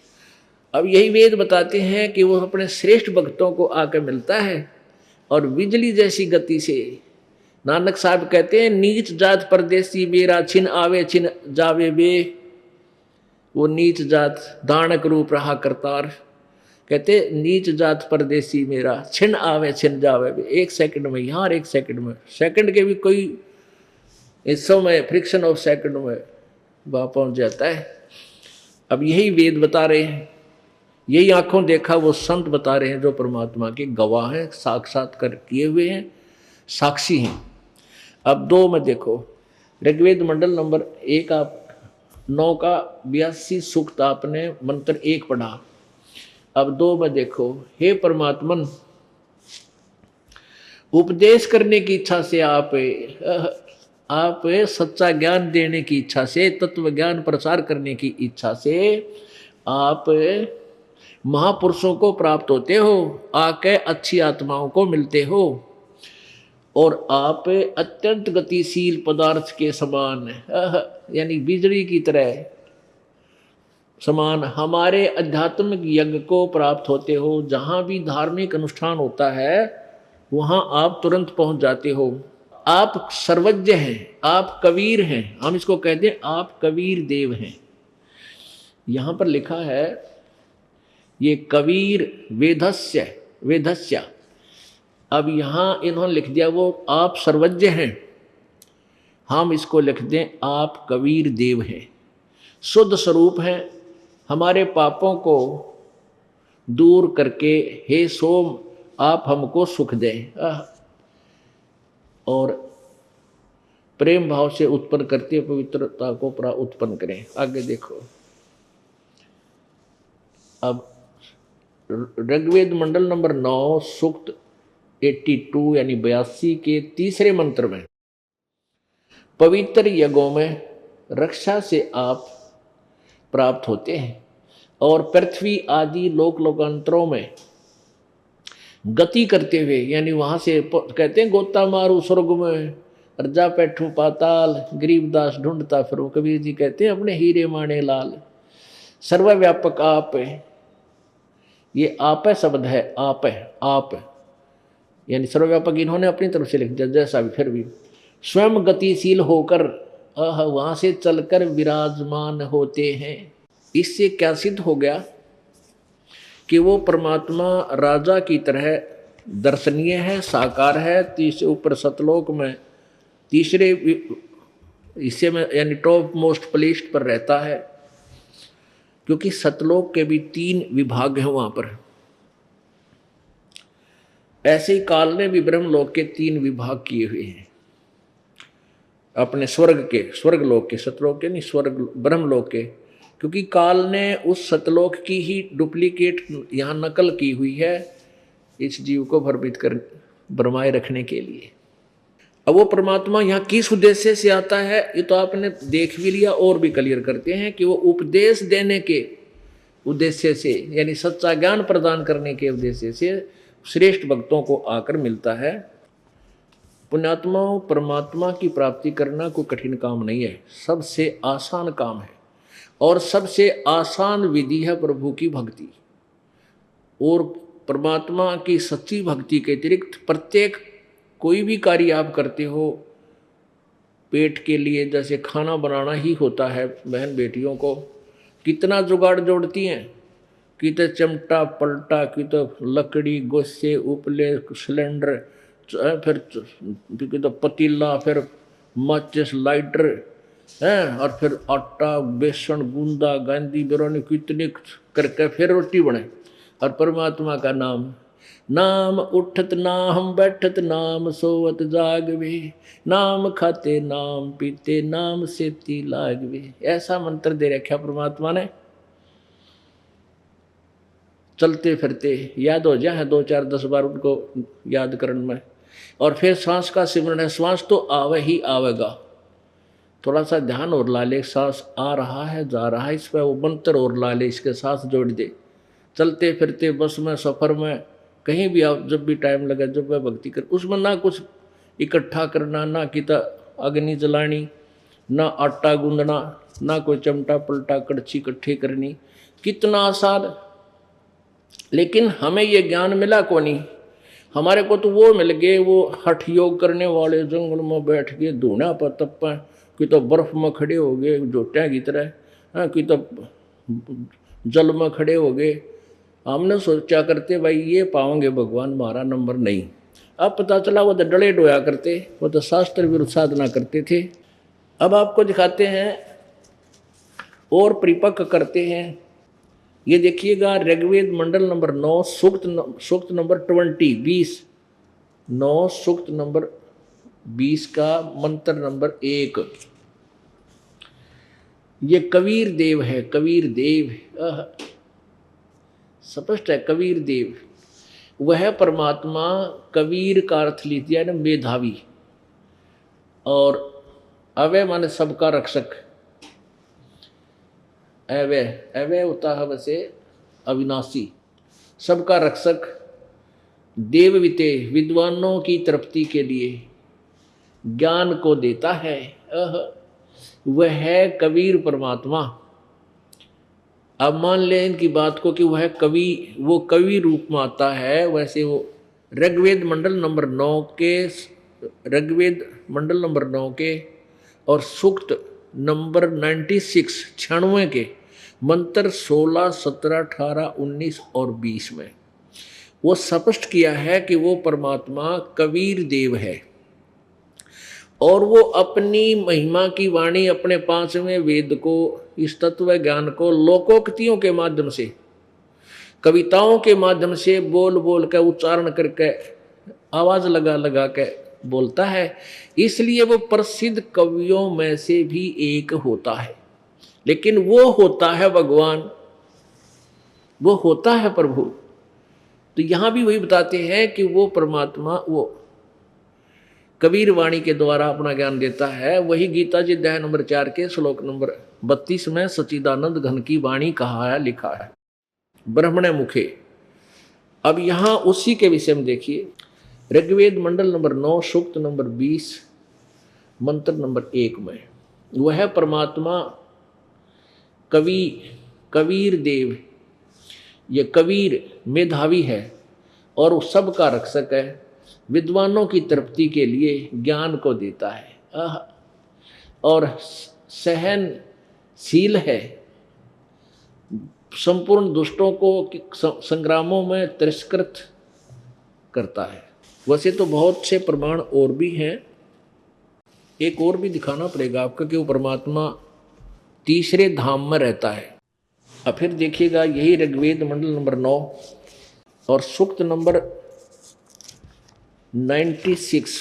अब यही वेद बताते हैं कि वो अपने श्रेष्ठ भक्तों को आकर मिलता है और बिजली जैसी गति से। नानक साहब कहते हैं नीच जात परदेसी मेरा छिन आवे छिन जावे बे, वो नीच जात दानक रूप रहा करतार, कहते नीच जात परदेसी मेरा, छिन आवे छिन जावे, एक सेकंड में, यहाँ एक सेकंड में, सेकंड के भी कोई हिस्सों में फ्रिक्शन ऑफ सेकंड में वहाँ पहुँच जाता है। अब यही वेद बता रहे हैं, यही आंखों देखा वो संत बता रहे हैं, जो परमात्मा के गवाह हैं, साक्षात्कार किए हुए हैं, साक्षी हैं। अब 2 में देखो, ऋग्वेद मंडल नंबर 1 आप 9 का 82 सूक्त आपने मंत्र 1 पढ़ा। अब 2 में देखो, हे परमात्मन, उपदेश करने की इच्छा से आप सच्चा ज्ञान देने की इच्छा से, तत्व ज्ञान प्रसार करने की इच्छा से आप महापुरुषों को प्राप्त होते हो, आके अच्छी आत्माओं को मिलते हो, और आप अत्यंत गतिशील पदार्थ के समान, यानी बिजली की तरह समान हमारे आध्यात्मिक यज्ञ को प्राप्त होते हो। जहाँ भी धार्मिक अनुष्ठान होता है वहाँ आप तुरंत पहुँच जाते हो। आप सर्वज्ञ हैं, आप कबीर हैं, हम इसको कहते हैं आप कबीर देव हैं। यहाँ पर लिखा है ये कबीर वेधस्य, अब यहाँ इन्होंने लिख दिया वो आप सर्वज्ञ हैं, हम इसको लिख दें आप कबीर देव हैं, शुद्ध स्वरूप हैं, हमारे पापों को दूर करके हे सोम आप हमको सुख दें, और प्रेम भाव से उत्पन्न करते पवित्रता को उत्पन्न करें। आगे देखो, अब ऋग्वेद मंडल नंबर 9 सूक्त 82 यानी 82 के 3रे मंत्र में, पवित्र यज्ञों में रक्षा से आप प्राप्त होते हैं, और पृथ्वी आदि लोकांतरों में गति करते हुए, यानी वहाँ से कहते हैं गोता मारू स्वर्ग में, अर्जा पैठू पाताल, गरीबदास ढूंढता फिरो, कबीर जी कहते हैं अपने हीरे माने लाल। सर्वव्यापक आप है, ये आप है शब्द है, आप है, आप यानी सर्वव्यापक इन्होंने अपनी तरफ से लिख दिया, जैसा भी फिर भी स्वयं गतिशील होकर वहाँ से चलकर विराजमान होते हैं। इससे क्या सिद्ध हो गया कि वो परमात्मा राजा की तरह दर्शनीय है, साकार है, तीसरे ऊपर सतलोक में 3रे हिस्से में यानी टॉप मोस्ट प्लेस्ड पर रहता है, क्योंकि सतलोक के भी 3 विभाग हैं वहाँ पर। ऐसे ही काल ने भी ब्रह्मलोक के 3 विभाग किए हुए हैं, अपने स्वर्गलोक के, सतलोक के नहीं, स्वर्ग ब्रह्मलोक के, क्योंकि काल ने उस सतलोक की ही डुप्लीकेट यहाँ नकल की हुई है इस जीव को भ्रमित कर भरमाए रखने के लिए। अब वो परमात्मा यहाँ किस उद्देश्य से आता है ये तो आपने देख भी लिया, और भी क्लियर करते हैं कि वो उपदेश देने के उद्देश्य से, यानी सच्चा ज्ञान प्रदान करने के उद्देश्य से श्रेष्ठ भक्तों को आकर मिलता है। पुण्यात्माओं, परमात्मा की प्राप्ति करना कोई कठिन काम नहीं है, सबसे आसान काम है, और सबसे आसान विधि है प्रभु की भक्ति। और परमात्मा की सच्ची भक्ति के अतिरिक्त प्रत्येक कोई भी कार्य आप करते हो पेट के लिए, जैसे खाना बनाना ही होता है, बहन बेटियों को कितना जुगाड़ जोड़ती हैं, कि तो चिमटा पलटा, कि तो लकड़ी गोसे उपले सिलेंडर, फिर तो पतीला, फिर माचिस लाइटर हैं, और फिर आटा बेसन गूंदा गांधी बिरौनी कितने करके फिर रोटी बने। और परमात्मा का नाम, नाम उठत नाम बैठत नाम सोवत जागवे, नाम खाते नाम पीते नाम सेती लागवे, ऐसा मंत्र दे रखा परमात्मा ने। चलते फिरते याद हो जाए 2 4 10 बार उनको याद करने में। और फिर सांस का सिमरण है, सांस तो आवे ही आवेगा, थोड़ा सा ध्यान और ला ले, सांस आ रहा है जा रहा है, इस पर वो मंत्र और ला ले, इसके साथ जोड़ दे। चलते फिरते बस में, सफ़र में, कहीं भी आप जब भी टाइम लगे, जब वह भक्ति कर, उसमें ना कुछ इकट्ठा करना, ना किता अग्नि जलानी, ना आटा गूंदना, ना कोई चमटा पलटा कड़छी इकट्ठी करनी, कितना आसान। लेकिन हमें ये ज्ञान मिला को नहीं, हमारे को तो वो मिल गए वो हठ योग करने वाले, जंगल में बैठ के धूना पर तप्पा, कि तो बर्फ में खड़े हो गए जोटियाँ की तरह, कि तो जल में खड़े हो गए। हमने सोचा करते भाई ये पाओगे भगवान, हमारा नंबर नहीं। अब पता चला वो तो डले डोया करते, वो तो शास्त्र विरुद्ध साधना करते थे। अब आपको दिखाते हैं और परिपक्व करते हैं। ये देखिएगा ऋग्वेद मंडल नंबर 9 सूक्त नंबर 20 9 सूक्त नंबर 20 का मंत्र नंबर 1। ये कबीर देव है, कबीर देव स्पष्ट है। कबीर देव वह परमात्मा, कबीर का अर्थ लीजिए ना मेधावी, और अवय माने सबका रक्षक। अवय अवय होता है वैसे अविनाशी, सबका रक्षक। देवविते विद्वानों की तृप्ति के लिए ज्ञान को देता है, वह है कबीर परमात्मा। अब मान लें इनकी बात को कि वह कवि, वो कवि रूप में आता है। वैसे वो ऋग्वेद मंडल नंबर 9 के और सूक्त नंबर 96 के मंत्र 16, 17, 18, 19 और 20 में वो स्पष्ट किया है कि वो परमात्मा कबीर देव है, और वो अपनी महिमा की वाणी अपने 5वें वेद को, इस तत्व ज्ञान को लोकोक्तियों के माध्यम से, कविताओं के माध्यम से बोल बोल कर, उच्चारण करके, आवाज लगा लगा के बोलता है। इसलिए वो प्रसिद्ध कवियों में से भी एक होता है। लेकिन वो होता है भगवान, वो होता है प्रभु। तो यहां भी वही बताते हैं कि वो परमात्मा वो कबीर वाणी के द्वारा अपना ज्ञान देता है। वही गीता जी अध्याय नंबर 4 के श्लोक नंबर 32 में सच्चिदानंद घन की वाणी कहा है, लिखा है ब्रह्मणे मुखे। अब यहां उसी के विषय में देखिए ऋग्वेद मंडल नंबर 9 सूक्त नंबर 20 मंत्र नंबर 1 में वह परमात्मा कबीर देव, ये कबीर मेधावी है और उस सब का रक्षक है, विद्वानों की तृप्ति के लिए ज्ञान को देता है, और सहनशील है, संपूर्ण दुष्टों को संग्रामों में तिरस्कृत करता है। वैसे तो बहुत से प्रमाण और भी हैं, एक और भी दिखाना पड़ेगा आपको कि वो परमात्मा तीसरे धाम में रहता है। अब फिर देखिएगा यही ऋग्वेद मंडल नंबर 9 और सूक्त नंबर 96,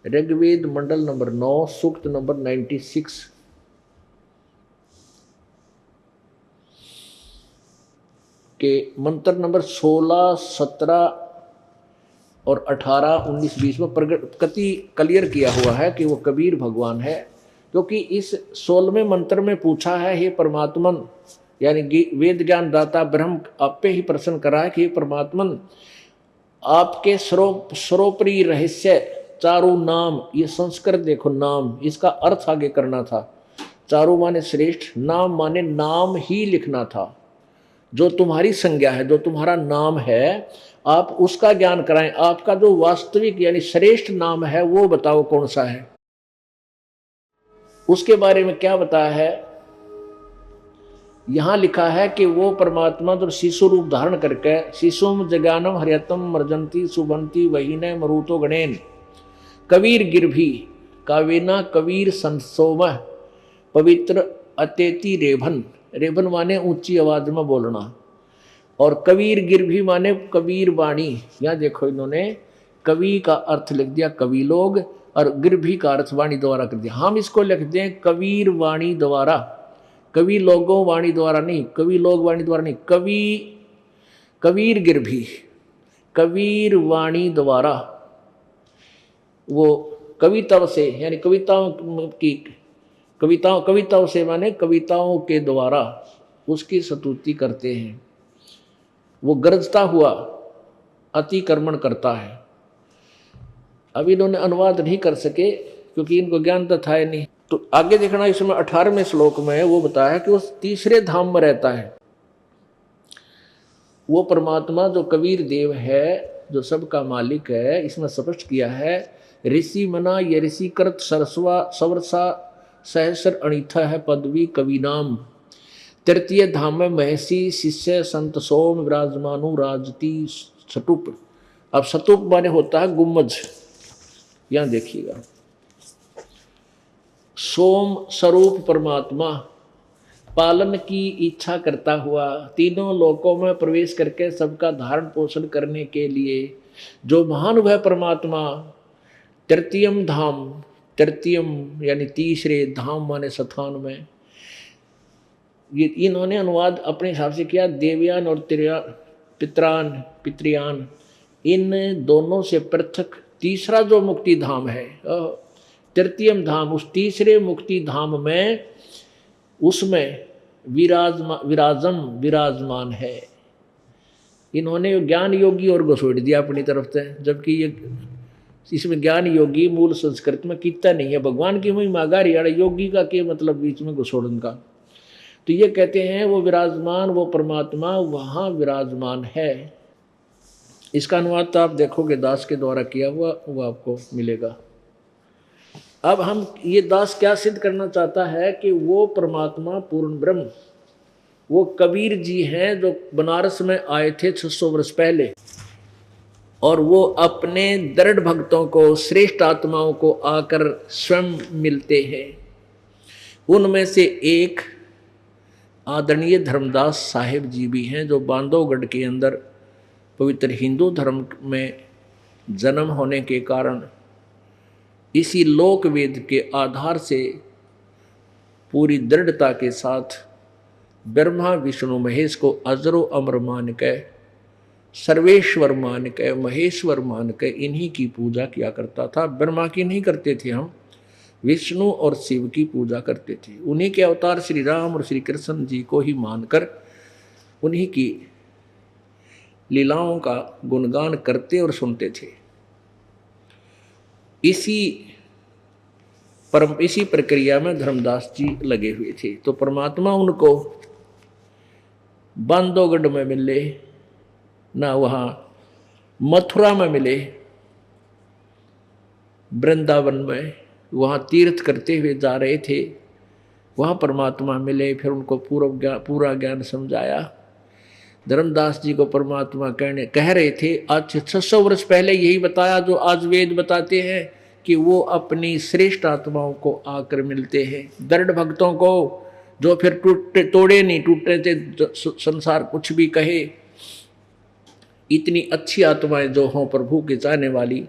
ऋग्वेद मंडल नंबर 9 सूक्त नंबर 96 के मंत्र नंबर 16, 17 और 18, 19, 20 में प्रगति क्लियर किया हुआ है कि वो कबीर भगवान है। क्योंकि इस 16वें मंत्र में पूछा है, हे परमात्मन, यानी वेद ज्ञान दाता ब्रह्म आप पे ही प्रश्न करा है कि हे परमात्मन, आपके सर्वोपरि रहस्य चारों नाम, ये संस्कृत देखो नाम, इसका अर्थ आगे करना था। चारों माने श्रेष्ठ, नाम माने नाम ही लिखना था। जो तुम्हारी संज्ञा है, जो तुम्हारा नाम है, आप उसका ज्ञान कराएं। आपका जो वास्तविक यानी श्रेष्ठ नाम है वो बताओ कौन सा है, उसके बारे में क्या बताया है। यहां लिखा है कि वो परमात्मा जो शिशु रूप धारण करके शिशुम जगानम हरियतम मर्जंती सुबंती वहीने मरुतो गणेन कबीर गिरभी कावेना कबीर संसोम पवित्र अतेति रेभन, रेभन माने ऊंची आवाज में बोलना, और कबीर गिरभी माने कबीर वाणी। यहां देखो इन्होंने कवि का अर्थ लिख दिया कवि लोग, और गिरभी का अर्थ वाणी द्वारा कर दिया। हम इसको लिख दें कबीर वाणी द्वारा, कवि लोगों वाणी द्वारा नहीं, कवि लोग वाणी द्वारा नहीं, कबीर गिरभी कबीर वाणी द्वारा, वो कविता से यानी कविताओं से माने कविताओं के द्वारा उसकी स्तुति करते हैं। वो गरजता हुआ अतिक्रमण करता है। अभी इन्होंने अनुवाद नहीं कर सके क्योंकि इनको ज्ञान तो था नहीं। तो आगे देखना, इसमें 18वें श्लोक में वो बताया कि वो तीसरे धाम में रहता है। वो परमात्मा जो कबीर देव है, जो सबका मालिक है, इसमें स्पष्ट किया है ऋषि मना ये ऋषि कृत सरस्वा सवरसा सहस्र अणिथा है पदवी कवि नाम। तृतीय धाम में महसी शिष्य संत सोम विराजमानु राजती सटुप। अब सटुप माने होता है गुम्बज, यहां देखिएगा। सोम स्वरूप परमात्मा पालन की इच्छा करता हुआ तीनों लोकों में प्रवेश करके सबका धारण पोषण करने के लिए जो महान वह परमात्मा तृतीयम धाम, तृतीयम यानी तीसरे धाम माने स्थान में, ये इन्होंने अनुवाद अपने हिसाब से किया। देवयान और पितृयान इन दोनों से पृथक तीसरा जो मुक्ति धाम है, तृतीयम धाम, उस तीसरे मुक्ति धाम में उसमें विराजमान है। इन्होंने ज्ञान योगी और घुसोड़ दिया अपनी तरफ से, जबकि ये इसमें ज्ञान योगी मूल संस्कृत में कितना नहीं है। भगवान की महिमा गारी योगी का क्या मतलब बीच में घुसोड़न का। तो ये कहते हैं वो विराजमान, वो परमात्मा वहाँ विराजमान है। इसका अनुवाद तो आप देखोगे दास के द्वारा किया हुआ, वो आपको मिलेगा। अब हम ये दास क्या सिद्ध करना चाहता है कि वो परमात्मा पूर्ण ब्रह्म, वो कबीर जी हैं जो बनारस में आए थे 600 वर्ष पहले, और वो अपने दृढ़ भक्तों को, श्रेष्ठ आत्माओं को आकर स्वयं मिलते हैं। उनमें से एक आदरणीय धर्मदास साहिब जी भी हैं, जो बांधवगढ़ के अंदर पवित्र हिंदू धर्म में जन्म होने के कारण इसी लोक वेद के आधार से पूरी दृढ़ता के साथ ब्रह्मा विष्णु महेश को अजरो अमर मान के, सर्वेश्वर मान के, महेश्वर मान के इन्हीं की पूजा किया करता था। ब्रह्मा की नहीं करते थे हम, विष्णु और शिव की पूजा करते थे। उन्हीं के अवतार श्री राम और श्री कृष्ण जी को ही मानकर उन्हीं की लीलाओं का गुणगान करते और सुनते थे। इसी प्रक्रिया में धर्मदास जी लगे हुए थे। तो परमात्मा उनको बांधवगढ़ में मिले ना, वहाँ मथुरा में मिले, वृंदावन में, वहाँ तीर्थ करते हुए जा रहे थे, वहाँ परमात्मा मिले। फिर उनको पूरा ज्ञान समझाया। धर्मदास जी को परमात्मा कह रहे थे आज 600 वर्ष पहले यही बताया जो आज वेद बताते हैं कि वो अपनी श्रेष्ठ आत्माओं को आकर मिलते हैं, दृढ़ भक्तों को, जो फिर तोड़े नहीं, टूटे थे संसार कुछ भी कहे। इतनी अच्छी आत्माएं जो हों प्रभु के चाहने वाली,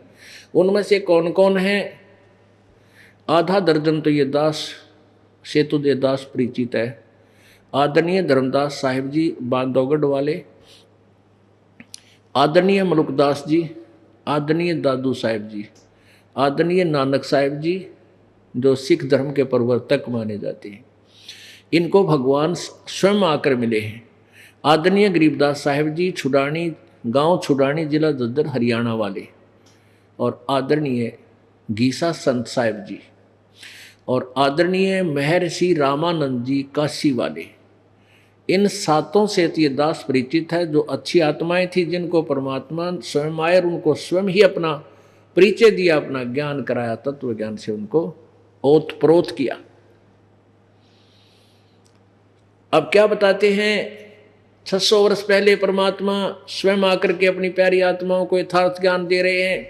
उनमें से कौन कौन है? आधा दर्जन तो ये दास सेतु दे दास परिचित है। आदरणीय धर्मदास साहिब जी बांधवगढ़ वाले, आदरणीय मलुकदास जी, आदरणीय दादू साहिब जी, आदरणीय नानक साहिब जी जो सिख धर्म के प्रवर्तक माने जाते हैं, इनको भगवान स्वयं आकर मिले हैं। आदरणीय गरीबदास साहिब जी छुडानी, गांव छुडानी, जिला दद्दर, हरियाणा वाले, और आदरणीय गीसा संत साहिब जी, और आदरणीय महर्षि रामानंद जी काशी वाले। इन सातों से ये दास परिचित है जो अच्छी आत्माएं थी, जिनको परमात्मा स्वयं आए और उनको स्वयं ही अपना परिचय दिया, अपना ज्ञान कराया, तत्व ज्ञान से उनको ओतप्रोत किया। अब क्या बताते हैं? 600 वर्ष पहले परमात्मा स्वयं आकर के अपनी प्यारी आत्माओं को यथार्थ ज्ञान दे रहे हैं।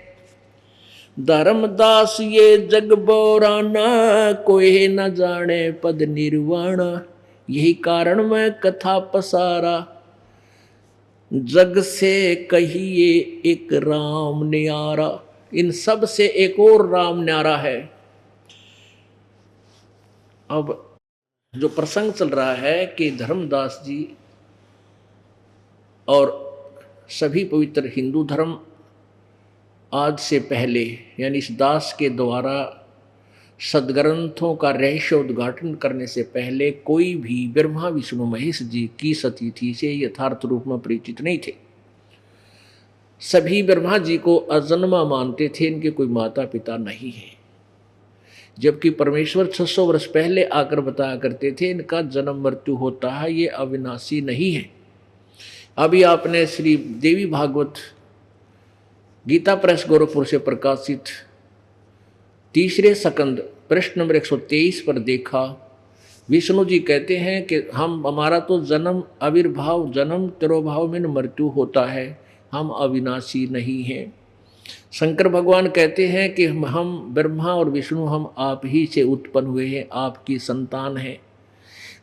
धर्मदास ये जग बोराना, कोई न जाने पद निर्वाणा, यही कारण मैं कथा पसारा, जग से कहिए एक राम न्यारा। इन सब से एक और राम न्यारा है। अब जो प्रसंग चल रहा है कि धर्मदास जी और सभी पवित्र हिंदू धर्म आज से पहले, यानी इस दास के द्वारा सदग्रंथों का रहस्य उद्घाटन करने से पहले कोई भी ब्रह्मा विष्णु महेश जी की सतीथि से यथार्थ रूप में परिचित नहीं थे। सभी ब्रह्मा जी को अजन्मा मानते थे, इनके कोई माता पिता नहीं है। जबकि परमेश्वर 600 वर्ष पहले आकर बताया करते थे इनका जन्म मृत्यु होता है, ये अविनाशी नहीं है। अभी आपने श्री देवी भागवत गीता प्रेस गोरखपुर से प्रकाशित तीसरे स्कंद प्रश्न नंबर 123 पर देखा, विष्णु जी कहते हैं कि हमारा तो जन्म आविर्भाव जन्म तिरोभाव में मृत्यु होता है, हम अविनाशी नहीं हैं। शंकर भगवान कहते हैं कि हम ब्रह्मा और विष्णु हम आप ही से उत्पन्न हुए हैं, आपकी संतान हैं।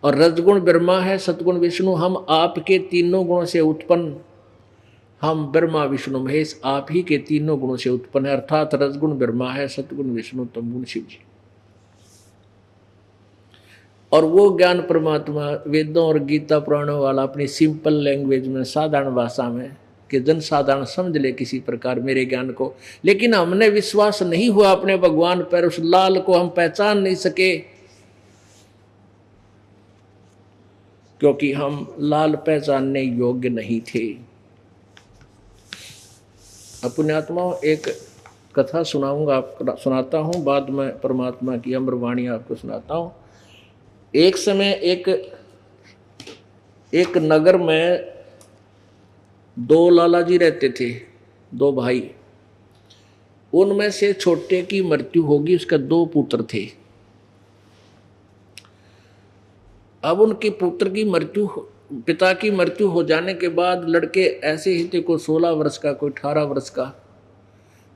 और रजगुण ब्रह्मा है, सतगुण विष्णु, हम आपके तीनों गुणों से उत्पन्न, हम ब्रह्मा विष्णु महेश आप ही के तीनों गुणों से उत्पन्न है, अर्थात रजगुण ब्रह्मा है, सतगुण विष्णु, तमगुण शिव जी। और वो ज्ञान परमात्मा वेदों और गीता पुराणों वाला अपनी सिंपल लैंग्वेज में, साधारण भाषा में, कि जन साधारण समझ ले किसी प्रकार मेरे ज्ञान को। लेकिन हमने विश्वास नहीं हुआ अपने भगवान पर, उस लाल को हम पहचान नहीं सके, क्योंकि हम लाल पहचानने योग्य नहीं थे। अपने आत्मा एक कथा सुनाऊंगा, आप सुनाता हूँ, बाद में परमात्मा की अमर वाणी आपको सुनाता हूँ। एक समय एक नगर में दो लाला जी रहते थे, दो भाई। उनमें से छोटे की मृत्यु होगी, उसके दो पुत्र थे। अब उनके पुत्र की मृत्यु, पिता की मृत्यु हो जाने के बाद लड़के ऐसे ही थे, कोई 16 वर्ष का, कोई 18 वर्ष का।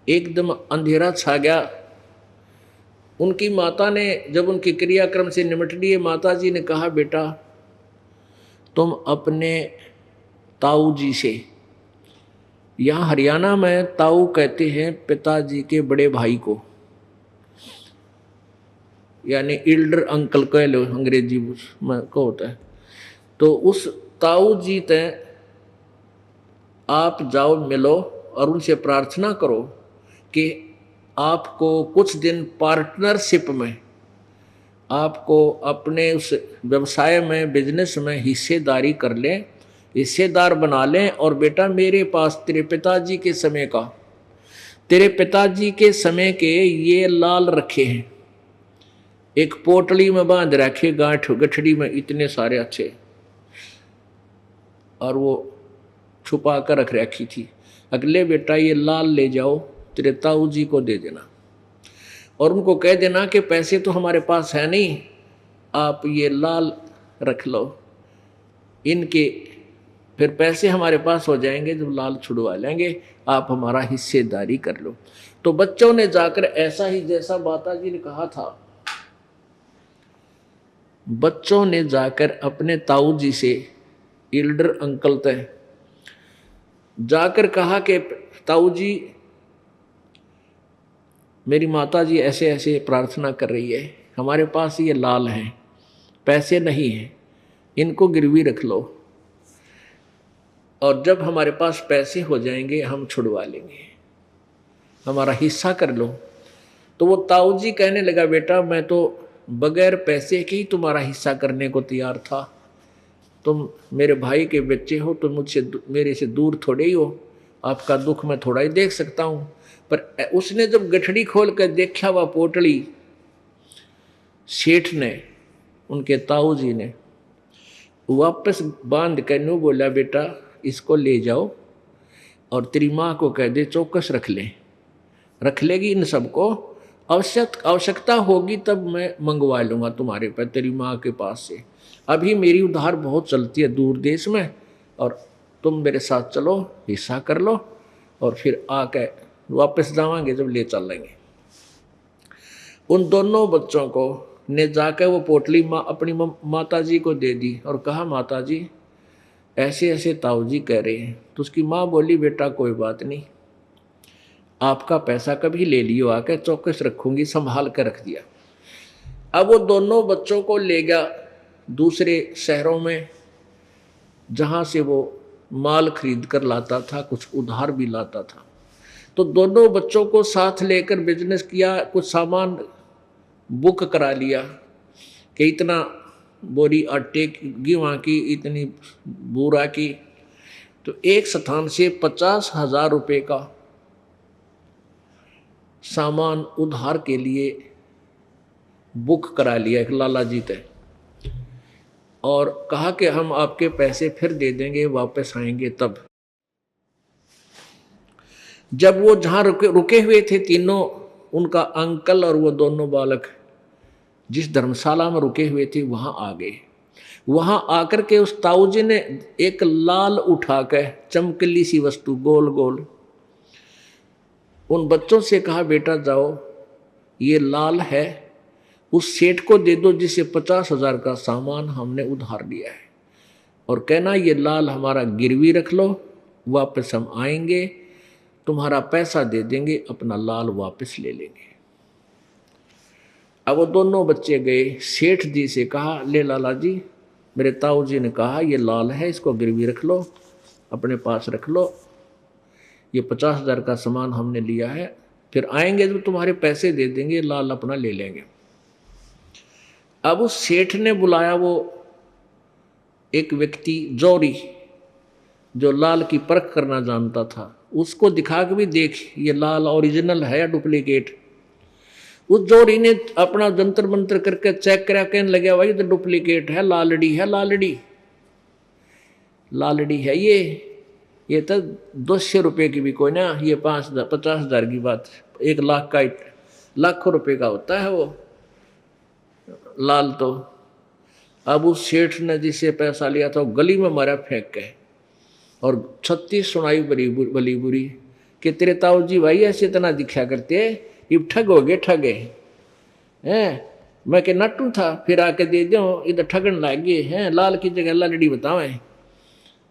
एकदम अंधेरा छा गया। उनकी माता ने जब उनके क्रियाक्रम से निमट लिए, माता जी ने कहा, बेटा तुम अपने ताऊ जी से, यहाँ हरियाणा में ताऊ कहते हैं पिताजी के बड़े भाई को, यानी एल्डर अंकल कह लो, अंग्रेजी में को होता है। तो उस ताऊ जी ते आप जाओ, मिलो और उनसे प्रार्थना करो कि आपको कुछ दिन पार्टनरशिप में, आपको अपने उस व्यवसाय में, बिजनेस में हिस्सेदारी कर लें, हिस्सेदार बना लें। और बेटा मेरे पास तेरे पिताजी के समय का, तेरे पिताजी के समय के ये लाल रखे हैं, एक पोटली में बांध रखे, गांठ गठड़ी में इतने सारे अच्छे, और वो छुपा कर रख रखी थी। अगले बेटा ये लाल ले जाओ, तेरे ताऊ जी को दे देना और उनको कह देना कि पैसे तो हमारे पास है नहीं, आप ये लाल रख लो, इनके फिर पैसे हमारे पास हो जाएंगे, जब लाल छुड़वा लेंगे आप हमारा हिस्सेदारी कर लो। तो बच्चों ने जाकर ऐसा ही, जैसा माता जी ने कहा था, बच्चों ने जाकर अपने ताऊ जी से, एल्डर अंकल तय जाकर कहा कि ताऊ जी मेरी माता जी ऐसे ऐसे प्रार्थना कर रही है, हमारे पास ये लाल हैं, पैसे नहीं हैं, इनको गिरवी रख लो और जब हमारे पास पैसे हो जाएंगे हम छुड़वा लेंगे, हमारा हिस्सा कर लो। तो वो ताऊ जी कहने लगा, बेटा मैं तो बगैर पैसे के ही तुम्हारा हिस्सा करने को तैयार था, तुम मेरे भाई के बच्चे हो, तुम मुझसे मेरे से दूर थोड़े ही हो, आपका दुख मैं थोड़ा ही देख सकता हूँ। पर उसने जब गठड़ी खोल कर देखा वह पोटली, सेठ ने, उनके ताऊ जी ने वापस बांध कर न्यू बोला, बेटा इसको ले जाओ और तेरी माँ को कह दे चौकस रख ले, रख लेगी इन सबको, आवश्यकता होगी तब मैं मंगवा लूँगा तुम्हारे पर, तेरी माँ के पास से। अभी मेरी उधार बहुत चलती है दूर देश में, और तुम मेरे साथ चलो, हिस्सा कर लो और फिर आके वापस जावांगे जब ले चलेंगे। उन दोनों बच्चों को ने जाकर वो पोटली अपनी माता जी को दे दी और कहा, माता जी ऐसे ऐसे ताऊ जी कह रहे हैं। तो उसकी माँ बोली, बेटा कोई बात नहीं, आपका पैसा कभी ले लियो, आकर चौकस रखूंगी, संभाल कर रख दिया। अब वो दोनों बच्चों को ले गया दूसरे शहरों में, जहाँ से वो माल खरीद कर लाता था, कुछ उधार भी लाता था। तो दोनों बच्चों को साथ लेकर बिजनेस किया, कुछ सामान बुक करा लिया कि इतना बोरी आटे की, गेहूं की, इतनी बूरा की। तो एक स्थान से 50,000 रुपये का सामान उधार के लिए बुक करा लिया एक लाला जी तय, और कहा कि हम आपके पैसे फिर दे देंगे, वापस आएंगे तब। जब वो जहाँ रुके हुए थे तीनों, उनका अंकल और वो दोनों बालक जिस धर्मशाला में रुके हुए थे वहां आ गए। वहां आकर के उस ताऊ जी ने एक लाल उठा कर, चमकली सी वस्तु गोल गोल, उन बच्चों से कहा बेटा जाओ ये लाल है, उस सेठ को दे दो जिसे 50,000 का सामान हमने उधार लिया है, और कहना ये लाल हमारा गिरवी रख लो, वापस हम आएंगे तुम्हारा पैसा दे देंगे, अपना लाल वापस ले लेंगे। अब वो दोनों बच्चे गए, सेठ जी से कहा ले लाला जी, मेरे ताऊ जी ने कहा ये लाल है, इसको गिरवी रख लो, अपने पास रख लो, ये 50,000 का सामान हमने लिया है, फिर आएंगे तो तुम्हारे पैसे दे देंगे, लाल अपना ले लेंगे। अब उस सेठ ने बुलाया वो एक व्यक्ति जौहरी जो लाल की परख करना जानता था, उसको दिखा के भी देख ये लाल ओरिजिनल है या डुप्लीकेट। उस जौहरी ने अपना जंतर मंतर करके चेक करा, कहने लगे भाई तो डुप्लीकेट है, लालड़ी है, लालड़ी लालड़ी है ये तो 200 रुपये की भी कोई ना, ये 50,000 की बात, 1 लाख का, लाखों रुपए का होता है वो लाल तो। अब उस सेठ ने जिसे पैसा लिया था वो गली में मारा फेंक के, और 36 सुनाई बली बुरी कि तेरे ताऊ जी भाई ऐसे इतना दिखा करते, ये ठग हो गए, ठगे हैं, मैं के नट्टू था, फिर आके दे दो, इधर ठगन लग गए हैं, लाल की जगह लालड़ी बतावें।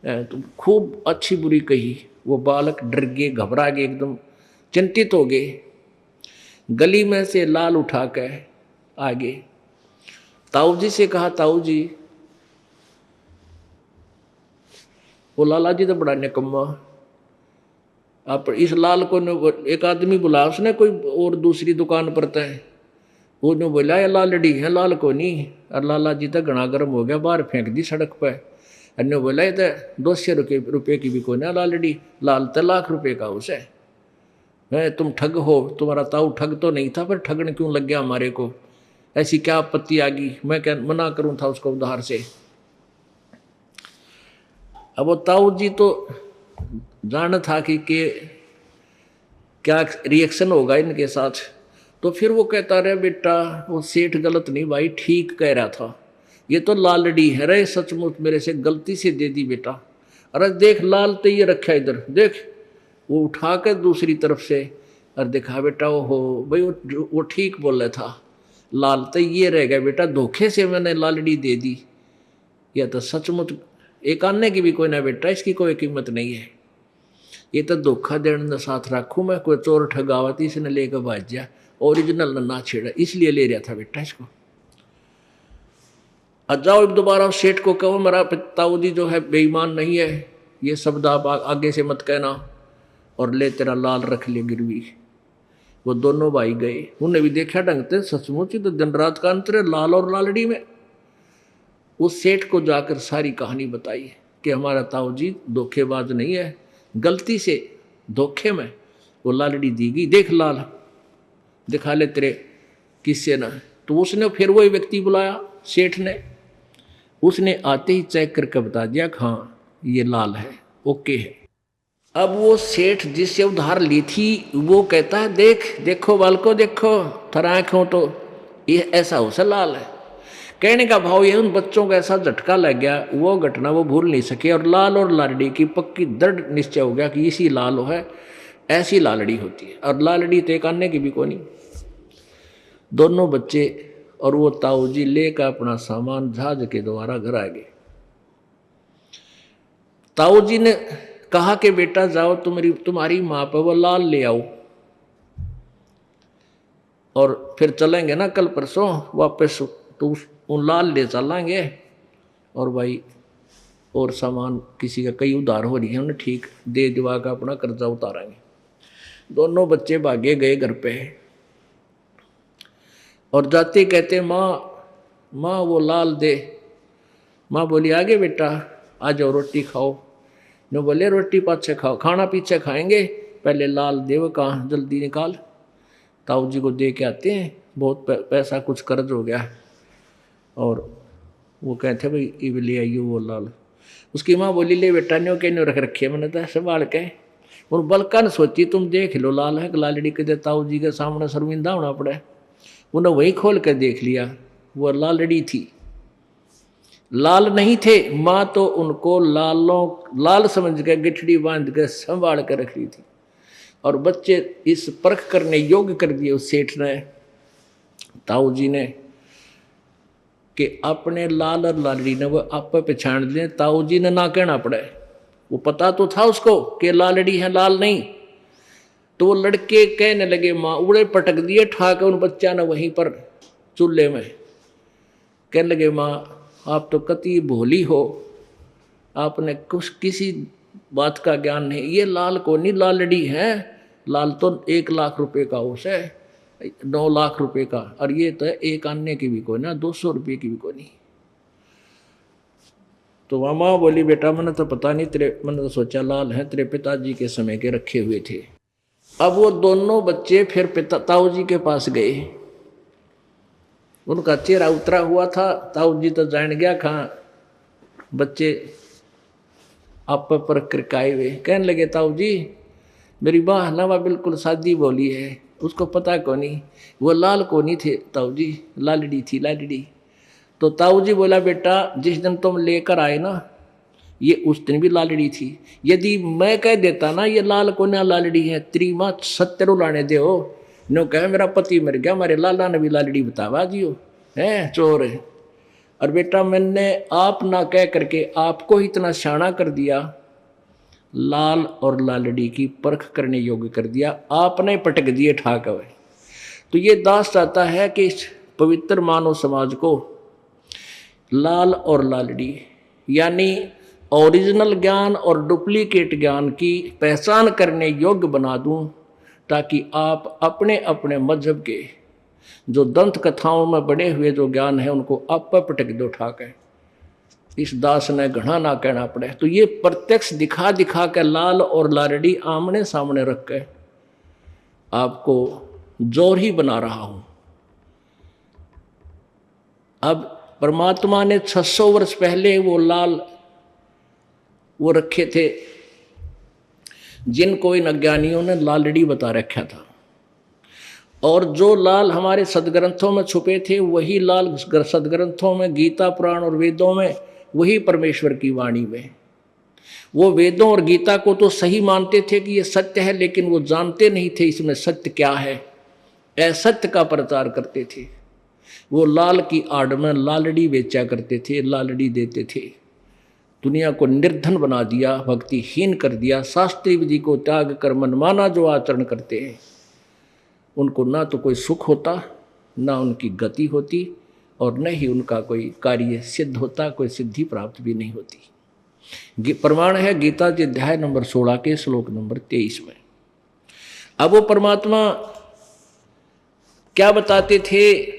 तो खूब अच्छी बुरी कही, वो बालक डर गए, घबरा गए, एकदम चिंतित हो गए। गली में से लाल उठा कर आगे ताऊ जी से कहा, ताऊ जी वो लाला जी तो बड़ा निकम्मा, आप इस लाल को एक आदमी बुला, उसने कोई और दूसरी दुकान पर था, वो ने बोला ये लालड़ी है, लाल को नहीं। और लाला जी तो घना गर्म हो गया, बाहर फेंक दी सड़क पर। अन्य बोला ये तो 200 रुपये की भी कोई ना लालड़ी, लाल तो लाख रुपए का उसे है, तुम ठग हो, तुम्हारा ताऊ ठग तो नहीं था, पर ठगन क्यों लग गया हमारे को, ऐसी क्या आपत्ति आ गई, मैं क्या मना करूं था उसको उधार से। अब वो ताऊ जी तो जान था कि क्या रिएक्शन होगा इनके साथ, तो फिर वो कहता रहे बेटा वो सेठ गलत नहीं भाई, ठीक कह रहा था, ये तो लालड़ी है रे, सचमुच मेरे से गलती से दे दी बेटा। अरे देख लाल तो ये रखा इधर देख, वो उठा कर दूसरी तरफ से और देखा बेटा हो भाई वो ठीक बोल रहा था, लाल तो ये रह गया बेटा, धोखे से मैंने लालड़ी दे दी, यह तो सचमुच एक आने की भी कोई ना बेटा, इसकी कोई कीमत नहीं है, ये तो धोखा देने साथ रखूँ मैं, कोई चोर ठगावा थी इसने लेकर भाज जा, ओरिजिनल ना छेड़ा, इसलिए ले रहा था बेटा इसको। जाओ दोबारा सेठ को कहो मेरा ताऊ जी जो है बेईमान नहीं है, ये शब्द आप आगे से मत कहना, और ले तेरा लाल रख ले गिरवी। वो दोनों भाई गए, उन्हें भी देखा ढंग से, सचमुच ही तो दिन रात का अंतर है लाल और लालड़ी में। उस सेठ को जाकर सारी कहानी बताई कि हमारा ताऊ जी धोखेबाज नहीं है, गलती से धोखे में वो लालड़ी दी गई, देख लाल दिखा ले तेरे किससे ना। तो उसने फिर वही व्यक्ति बुलाया सेठ ने, उसने आते ही चेक करके बता दिया हाँ ये लाल है, ओके है। अब वो सेठ जिससे उधार ली थी वो कहता है देखो बालको देखो, थरा आँखों तो ये ऐसा हो सा लाल है। कहने का भाव ये उन बच्चों को ऐसा झटका लग गया, वो घटना वो भूल नहीं सके, और लाल और लालड़ी की पक्की दृढ़ निश्चय हो गया कि इसी लाल है, ऐसी लालड़ी होती है, और लालड़ी तो एक आने की भी कोई नहीं। दोनों बच्चे और वो ताऊ जी लेकर अपना सामान जहाज के द्वारा घर आ गए। ताऊ जी ने कहा कि बेटा जाओ तुम्हारी माँ पर वो लाल ले आओ, और फिर चलेंगे ना कल परसों वापस, तो उन लाल ले चलेंगे, और भाई और सामान किसी का कई उधार हो रही है उन्हें ठीक दे दिवा का अपना कर्जा उतारेंगे। दोनों बच्चे भागे गए घर पे, और जाते कहते माँ वो लाल दे। माँ बोली आगे बेटा आ जाओ रोटी खाओ। न बोले रोटी पाछे खाओ, खाना पीछे खाएंगे, पहले लाल दे, वो कहाँ जल्दी निकाल। ताऊ जी को दे के आते हैं, बहुत पैसा कुछ कर्ज हो गया, और वो कहते भाई ये ले आइयो वो लाल। उसकी माँ बोली ले बेटा न्यो के न्यो रख रखे मैंने तो संभाल के। और बलका ने सोची तुम देख लो लाल है लालड़ी के, ताऊ जी के सामने शर्मिंदा होना पड़े। उन्हें वही खोल कर देख लिया, वो लालड़ी थी, लाल नहीं थे। माँ तो उनको लाल समझ के गिठड़ी बांध के संभाल कर रख रही थी। और बच्चे इस परख करने योग्य कर दिए उस सेठ ने, ताऊ जी ने, कि अपने लाल और लालड़ी ने वो आप पहचान दें। ताऊ जी ने ना कहना पड़े, वो पता तो था उसको कि लालड़ी है, लाल नहीं। तो वो लड़के कहने लगे, माँ उड़े पटक दिए ठाके उन बच्चा ने वहीं पर चूल्हे में। कहने लगे, माँ आप तो कति भोली हो, आपने कुछ किसी बात का ज्ञान नहीं। ये लाल को नहीं लालड़ी है, लाल तो 1 लाख रुपए का उस है, 9 लाख रुपए का, और ये तो 1 आने की भी कोई ना, 200 रुपये की भी कोई नहीं। तो मामा बोली, बेटा मैंने तो पता नहीं, मैंने तो सोचा लाल है, तेरे पिताजी के समय के रखे हुए थे। अब वो दोनों बच्चे फिर ताऊ जी के पास गए। उनका चेहरा उतरा हुआ था, ताऊ जी तो जान गया कहाँ बच्चे आप पर किरकाए हुए। कहने लगे, ताऊ जी मेरी माँ नवा बिल्कुल सादी बोली है, उसको पता को नहीं, वो लाल को नहीं थे ताऊ जी, लालड़ी थी, लालड़ी। तो ताऊ जी बोला, बेटा जिस दिन तुम लेकर आए ना, ये उस दिन भी लालड़ी थी। यदि मैं कह देता ना ये लाल को ना लालड़ी है, तेरी माँ 70 लाने दे हो, नो कहे मेरा पति मर गया, हमारे लाला ने भी लालड़ी बतावा दियो है, चोर है। और बेटा मैंने आप ना कह करके आपको इतना शाना कर दिया, लाल और लालड़ी की परख करने योग्य कर दिया, आपने पटक दिए ठाक हुए। तो ये दास चाहता है कि इस पवित्र मानव समाज को लाल और लालड़ी यानी ओरिजिनल ज्ञान और डुप्लीकेट ज्ञान की पहचान करने योग्य बना दूं, ताकि आप अपने अपने मजहब के जो दंत कथाओं में बने हुए जो ज्ञान है उनको आप पर पटक दो ठाक है। इस दास ने घना ना कहना पड़े। तो ये प्रत्यक्ष दिखा दिखा के लाल और लालड़ी आमने सामने रख के आपको जोर ही बना रहा हूं। अब परमात्मा ने 600 वर्ष पहले वो लाल वो रखे थे, जिनको इन अज्ञानियों ने लालड़ी बता रखा था। और जो लाल हमारे सदग्रंथों में छुपे थे, वही लाल सदग्रंथों में, गीता पुराण और वेदों में, वही परमेश्वर की वाणी में। वो वेदों और गीता को तो सही मानते थे कि ये सत्य है, लेकिन वो जानते नहीं थे इसमें सत्य क्या है, असत्य का प्रचार करते थे। वो लाल की आड़ में लालड़ी बेचा करते थे, लालड़ी देते थे। दुनिया को निर्धन बना दिया, भक्तिहीन कर दिया। शास्त्रीय विधि को त्याग कर मनमाना जो आचरण करते हैं, उनको ना तो कोई सुख होता, ना उनकी गति होती, और न ही उनका कोई कार्य सिद्ध होता, कोई सिद्धि प्राप्त भी नहीं होती। प्रमाण है गीता के अध्याय नंबर 16 के श्लोक नंबर 23 में। अब वो परमात्मा क्या बताते थे,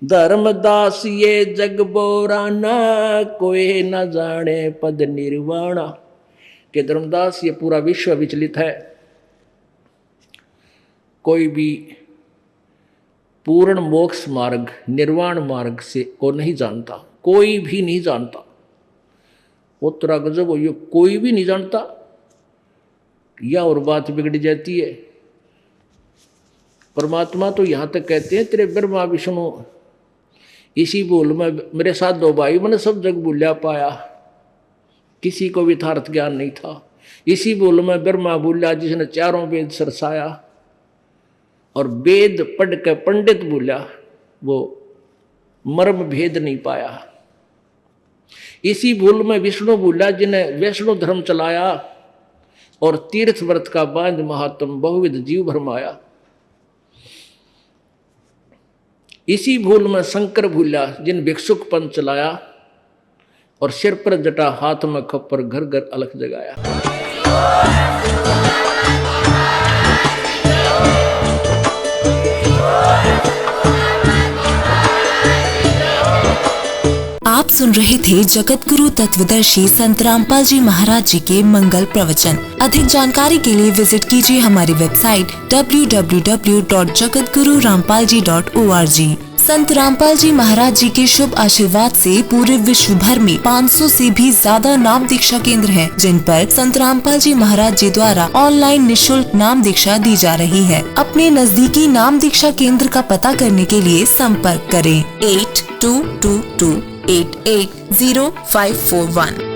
धर्मदास ये जग बोराना, कोई न जाने पद निर्वाणा। के धर्मदास ये पूरा विश्व विचलित है, कोई भी पूर्ण मोक्ष मार्ग निर्वाण मार्ग से को नहीं जानता, कोई भी नहीं जानता। वो तेरा गजब हो, ये कोई भी नहीं जानता, या और बात बिगड़ जाती है। परमात्मा तो यहाँ तक कहते हैं, तेरे ब्रह्मा विष्णु इसी बोल में मेरे साथ 2 भाई, मैंने सब जग भूलिया पाया, किसी को यथार्थ ज्ञान नहीं था। इसी बोल में ब्रह्मा बोला जिसने 4 वेद सरसाया, और वेद पढ़ के पंडित बोला, वो मर्म भेद नहीं पाया। इसी भूल में विष्णु बोला जिन्हें वैष्णो धर्म चलाया, और तीर्थ व्रत का बांध महात्म बहुविध जीव भरमाया। इसी भूल में शंकर भूला जिन भिक्षुक पंथ चलाया, और सिर पर जटा हाथ में खप्पर घर घर अलख जगाया।
आप सुन रहे थे जगत गुरु तत्वदर्शी संत रामपाल जी महाराज जी के मंगल प्रवचन। अधिक जानकारी के लिए विजिट कीजिए हमारी वेबसाइट www.jagatgururampalji.org। संत रामपाल जी महाराज जी के शुभ आशीर्वाद से पूरे विश्व भर में 500 से भी ज्यादा नाम दीक्षा केंद्र हैं, जिन पर संत रामपाल जी महाराज जी द्वारा ऑनलाइन निशुल्क नाम दीक्षा दी जा रही है। अपने नजदीकी नाम दीक्षा केंद्र का पता करने के लिए संपर्क करें 8222880541।